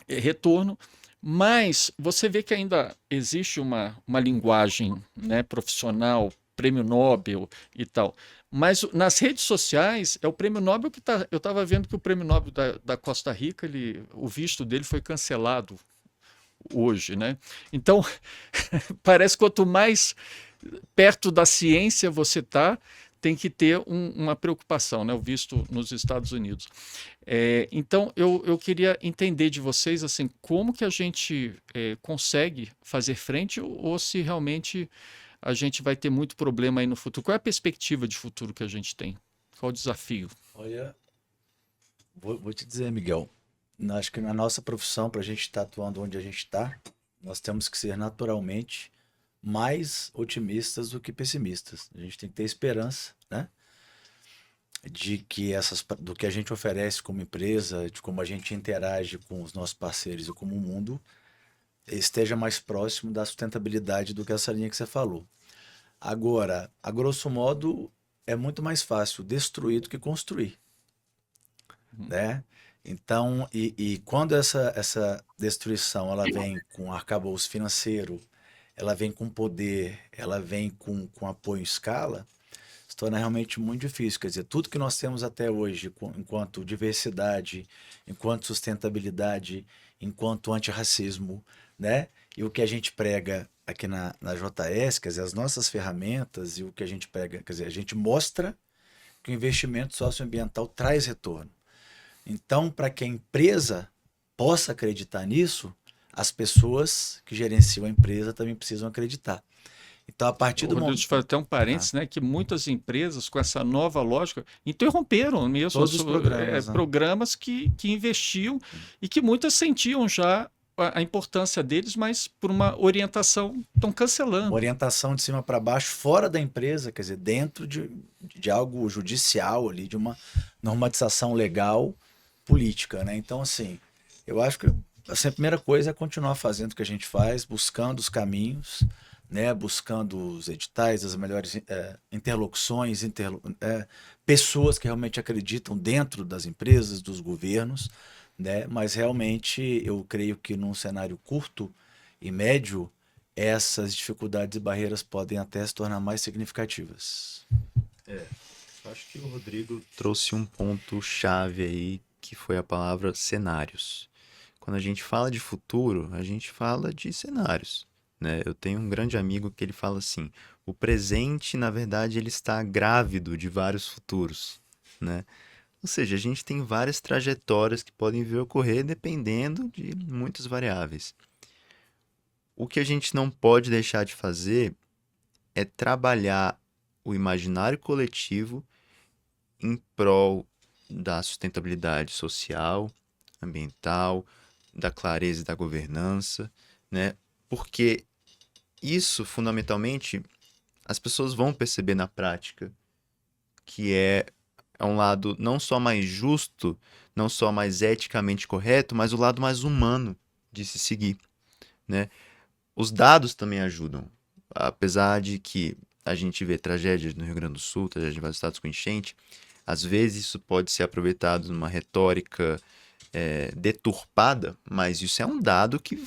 Retorno. Mas você vê que ainda existe uma linguagem, né, profissional, prêmio Nobel e tal. Mas nas redes sociais é o prêmio Nobel que está. Eu estava vendo que o prêmio Nobel da Costa Rica, o visto dele foi cancelado hoje, né? Então, parece que quanto mais perto da ciência você está, tem que ter uma preocupação, né? O visto nos Estados Unidos. Então, eu queria entender de vocês assim, como que a gente consegue fazer frente ou se realmente a gente vai ter muito problema aí no futuro. Qual é a perspectiva de futuro que a gente tem? Qual o desafio? Olha, vou te dizer, Miguel, acho que na nossa profissão, para a gente estar atuando onde a gente está, nós temos que ser naturalmente mais otimistas do que pessimistas. A gente tem que ter esperança, né? De que do que a gente oferece como empresa, de como a gente interage com os nossos parceiros e como o mundo esteja mais próximo da sustentabilidade do que essa linha que você falou. Agora, a grosso modo, é muito mais fácil destruir do que construir, né? Então, e quando essa destruição ela vem com arcabouço financeiro, ela vem com poder, ela vem com apoio em escala, se torna realmente muito difícil. Quer dizer, tudo que nós temos até hoje, enquanto diversidade, enquanto sustentabilidade, enquanto antirracismo, né? E o que a gente prega aqui na JS, quer dizer, as nossas ferramentas e o que a gente prega, quer dizer, a gente mostra que o investimento socioambiental traz retorno. Então, para que a empresa possa acreditar nisso, as pessoas que gerenciam a empresa também precisam acreditar. Então, a partir do momento... Deixa eu fazer até um parênteses, né, que muitas empresas, com essa nova lógica, interromperam mesmo todos os programas, né? programas que investiam e que muitas sentiam já a importância deles, mas por uma orientação estão cancelando. Uma orientação de cima para baixo, fora da empresa, quer dizer, dentro de algo judicial ali, de uma normatização legal política, né? Então, assim, eu acho que assim, a primeira coisa é continuar fazendo o que a gente faz, buscando os caminhos, né? Buscando os editais, as melhores interlocuções, pessoas que realmente acreditam dentro das empresas, dos governos, né? Mas realmente eu creio que num cenário curto e médio, essas dificuldades e barreiras podem até se tornar mais significativas. Acho que o Rodrigo trouxe um ponto-chave aí, que foi a palavra cenários. Quando a gente fala de futuro, a gente fala de cenários, né? Eu tenho um grande amigo que ele fala assim, o presente, na verdade, ele está grávido de vários futuros, né? Ou seja, a gente tem várias trajetórias que podem vir a ocorrer dependendo de muitas variáveis. O que a gente não pode deixar de fazer é trabalhar o imaginário coletivo em prol da sustentabilidade social, ambiental, da clareza e da governança, né? Porque isso, fundamentalmente, as pessoas vão perceber na prática que é um lado não só mais justo, não só mais eticamente correto, mas o lado mais humano de se seguir, né? Os dados também ajudam. Apesar de que a gente vê tragédias no Rio Grande do Sul, tragédias em vários estados com enchente, às vezes isso pode ser aproveitado numa retórica deturpada, mas isso é um dado que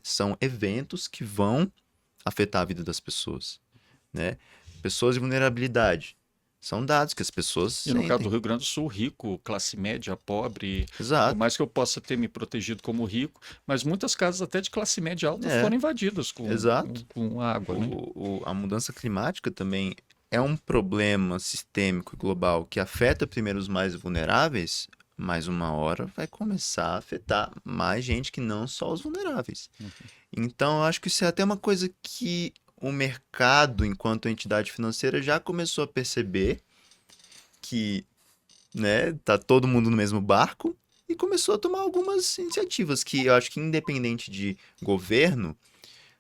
são eventos que vão afetar a vida das pessoas, né? Pessoas de vulnerabilidade. São dados que as pessoas E no caso do sentem. Rio Grande do Sul, rico, classe média, pobre, por Exato. mais que eu possa ter me protegido como rico, mas muitas casas até de classe média alta É, foram invadidas com, exato. com água, né? A mudança climática também é um problema sistêmico e global que afeta primeiro os mais vulneráveis, mas uma hora vai começar a afetar mais gente que não só os vulneráveis. Então, eu acho que isso é até uma coisa que o mercado, enquanto entidade financeira, já começou a perceber que, né, tá todo mundo no mesmo barco e começou a tomar algumas iniciativas que eu acho que independente de governo,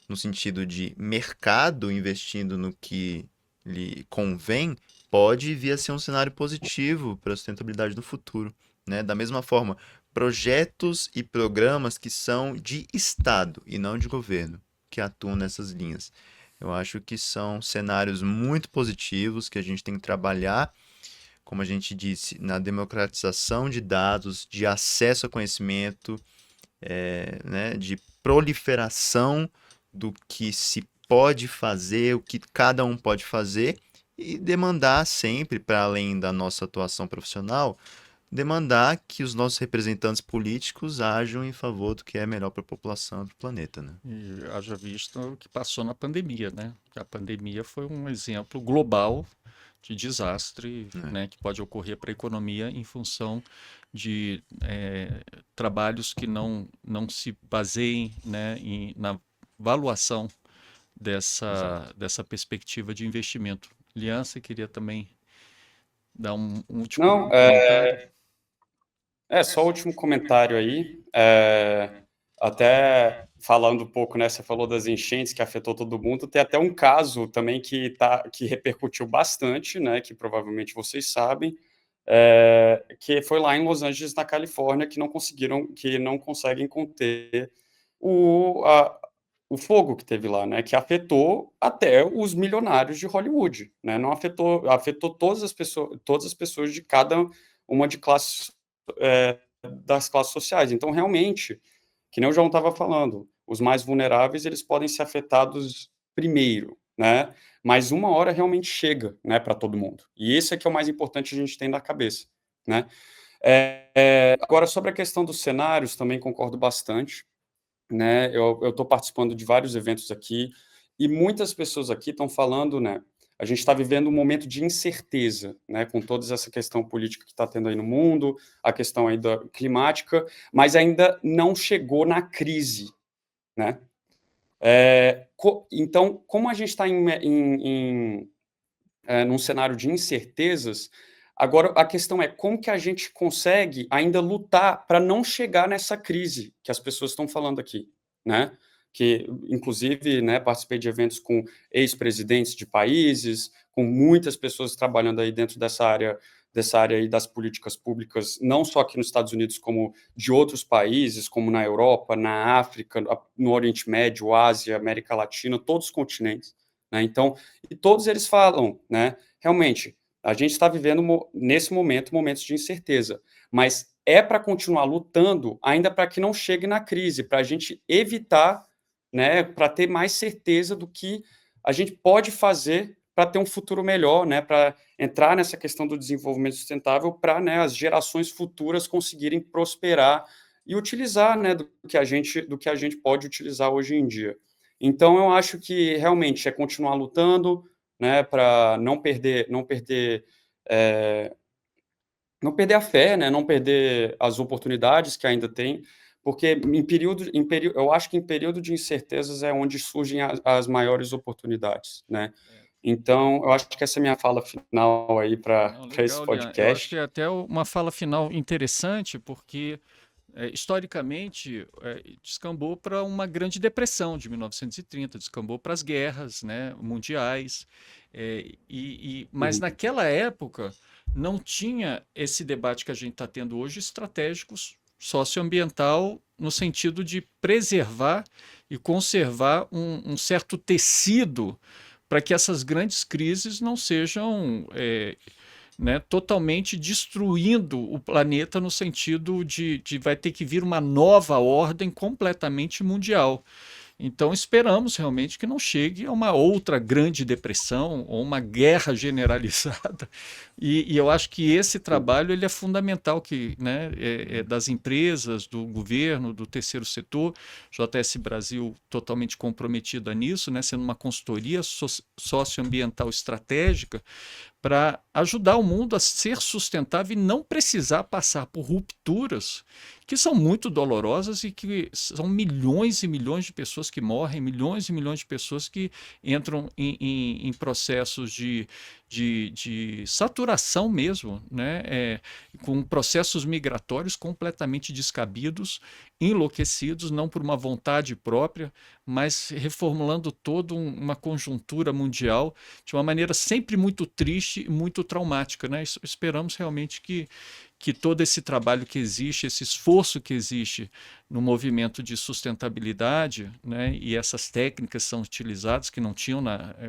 no sentido de mercado investindo no que lhe convém, pode vir a ser um cenário positivo para a sustentabilidade no futuro, né? Da mesma forma, projetos e programas que são de Estado e não de governo, que atuam nessas linhas. Eu acho que são cenários muito positivos que a gente tem que trabalhar, como a gente disse, na democratização de dados, de acesso a conhecimento, né, de proliferação do que se pode fazer, o que cada um pode fazer e demandar sempre, para além da nossa atuação profissional, demandar que os nossos representantes políticos ajam em favor do que é melhor para a população e para o planeta, né? E haja visto o que passou na pandemia, né? A pandemia foi um exemplo global de desastre, É, né, que pode ocorrer para a economia em função de trabalhos que não se baseiem, né, na valuação exato. dessa perspectiva de investimento. Lian, você queria também dar um último Não, comentário? só o último comentário aí. Até falando um pouco, né? Você falou das enchentes que afetou todo mundo. Tem até um caso também que repercutiu bastante, né? Que provavelmente vocês sabem, que foi lá em Los Angeles, na Califórnia, que não conseguem conter o, a- o fogo que teve lá, né? Que afetou até os milionários de Hollywood, né? Não afetou todas as pessoas de cada uma de classes das classes sociais. Então, realmente, que nem o João estava falando, os mais vulneráveis eles podem ser afetados primeiro, né? Mas uma hora realmente chega, né, para todo mundo. E esse é que é o mais importante a gente ter na cabeça, né? Agora, sobre a questão dos cenários, também concordo bastante, né? Eu estou participando de vários eventos aqui e muitas pessoas aqui estão falando, né? A gente está vivendo um momento de incerteza, né? Com toda essa questão política que está tendo aí no mundo, a questão aí da climática, mas ainda não chegou na crise, né? Então, como a gente está num cenário de incertezas, agora a questão é como que a gente consegue ainda lutar para não chegar nessa crise que as pessoas estão falando aqui, né? Que, inclusive, né, participei de eventos com ex-presidentes de países, com muitas pessoas trabalhando aí dentro dessa área aí das políticas públicas, não só aqui nos Estados Unidos, como de outros países, como na Europa, na África, no Oriente Médio, Ásia, América Latina, todos os continentes, né? Então, e todos eles falam, né? Realmente, a gente está vivendo nesse momento momentos de incerteza, mas é para continuar lutando ainda para que não chegue na crise, para a gente evitar, né? Para ter mais certeza do que a gente pode fazer para ter um futuro melhor, né? Para entrar nessa questão do desenvolvimento sustentável, para, né, as gerações futuras conseguirem prosperar e utilizar, né, do que a gente pode utilizar hoje em dia. Então, eu acho que realmente é continuar lutando, né, para eh, não perder a fé, né, não perder as oportunidades que ainda tem, porque eu acho que em período de incertezas é onde surgem as maiores oportunidades, né. Então, eu acho que essa é a minha fala final aí para Não, esse legal, Lian. Eu acho que podcast. é até uma fala final interessante, porque historicamente, descambou para uma grande depressão de 1930, descambou para as guerras, né, mundiais. Mas naquela época não tinha esse debate que a gente está tendo hoje, estratégicos socioambiental, no sentido de preservar e conservar um certo tecido para que essas grandes crises não sejam né, totalmente destruindo o planeta no sentido de vai ter que vir uma nova ordem completamente mundial. Então esperamos realmente que não chegue a uma outra grande depressão ou uma guerra generalizada. E eu acho que esse trabalho ele é fundamental, que, né, das empresas, do governo, do terceiro setor, JS Brasil totalmente comprometida nisso, né, sendo uma consultoria socioambiental estratégica, para ajudar o mundo a ser sustentável e não precisar passar por rupturas que são muito dolorosas e que são milhões e milhões de pessoas que morrem, milhões e milhões de pessoas que entram em processos de saturação mesmo, né? Com processos migratórios completamente descabidos, enlouquecidos, não por uma vontade própria, mas reformulando toda uma conjuntura mundial de uma maneira sempre muito triste e muito traumática, né? Esperamos realmente que todo esse trabalho que existe, esse esforço que existe no movimento de sustentabilidade, né, e essas técnicas são utilizadas, que não tinham,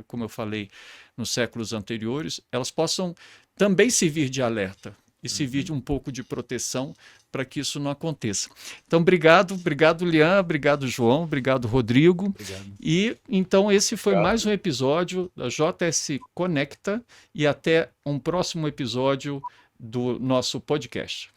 como eu falei, nos séculos anteriores, elas possam também servir de alerta e servir de um pouco de proteção para que isso não aconteça. Então, obrigado, Lian, obrigado, João, obrigado, Rodrigo. Obrigado. E então esse foi mais um episódio da JS Conecta e até um próximo episódio do nosso podcast.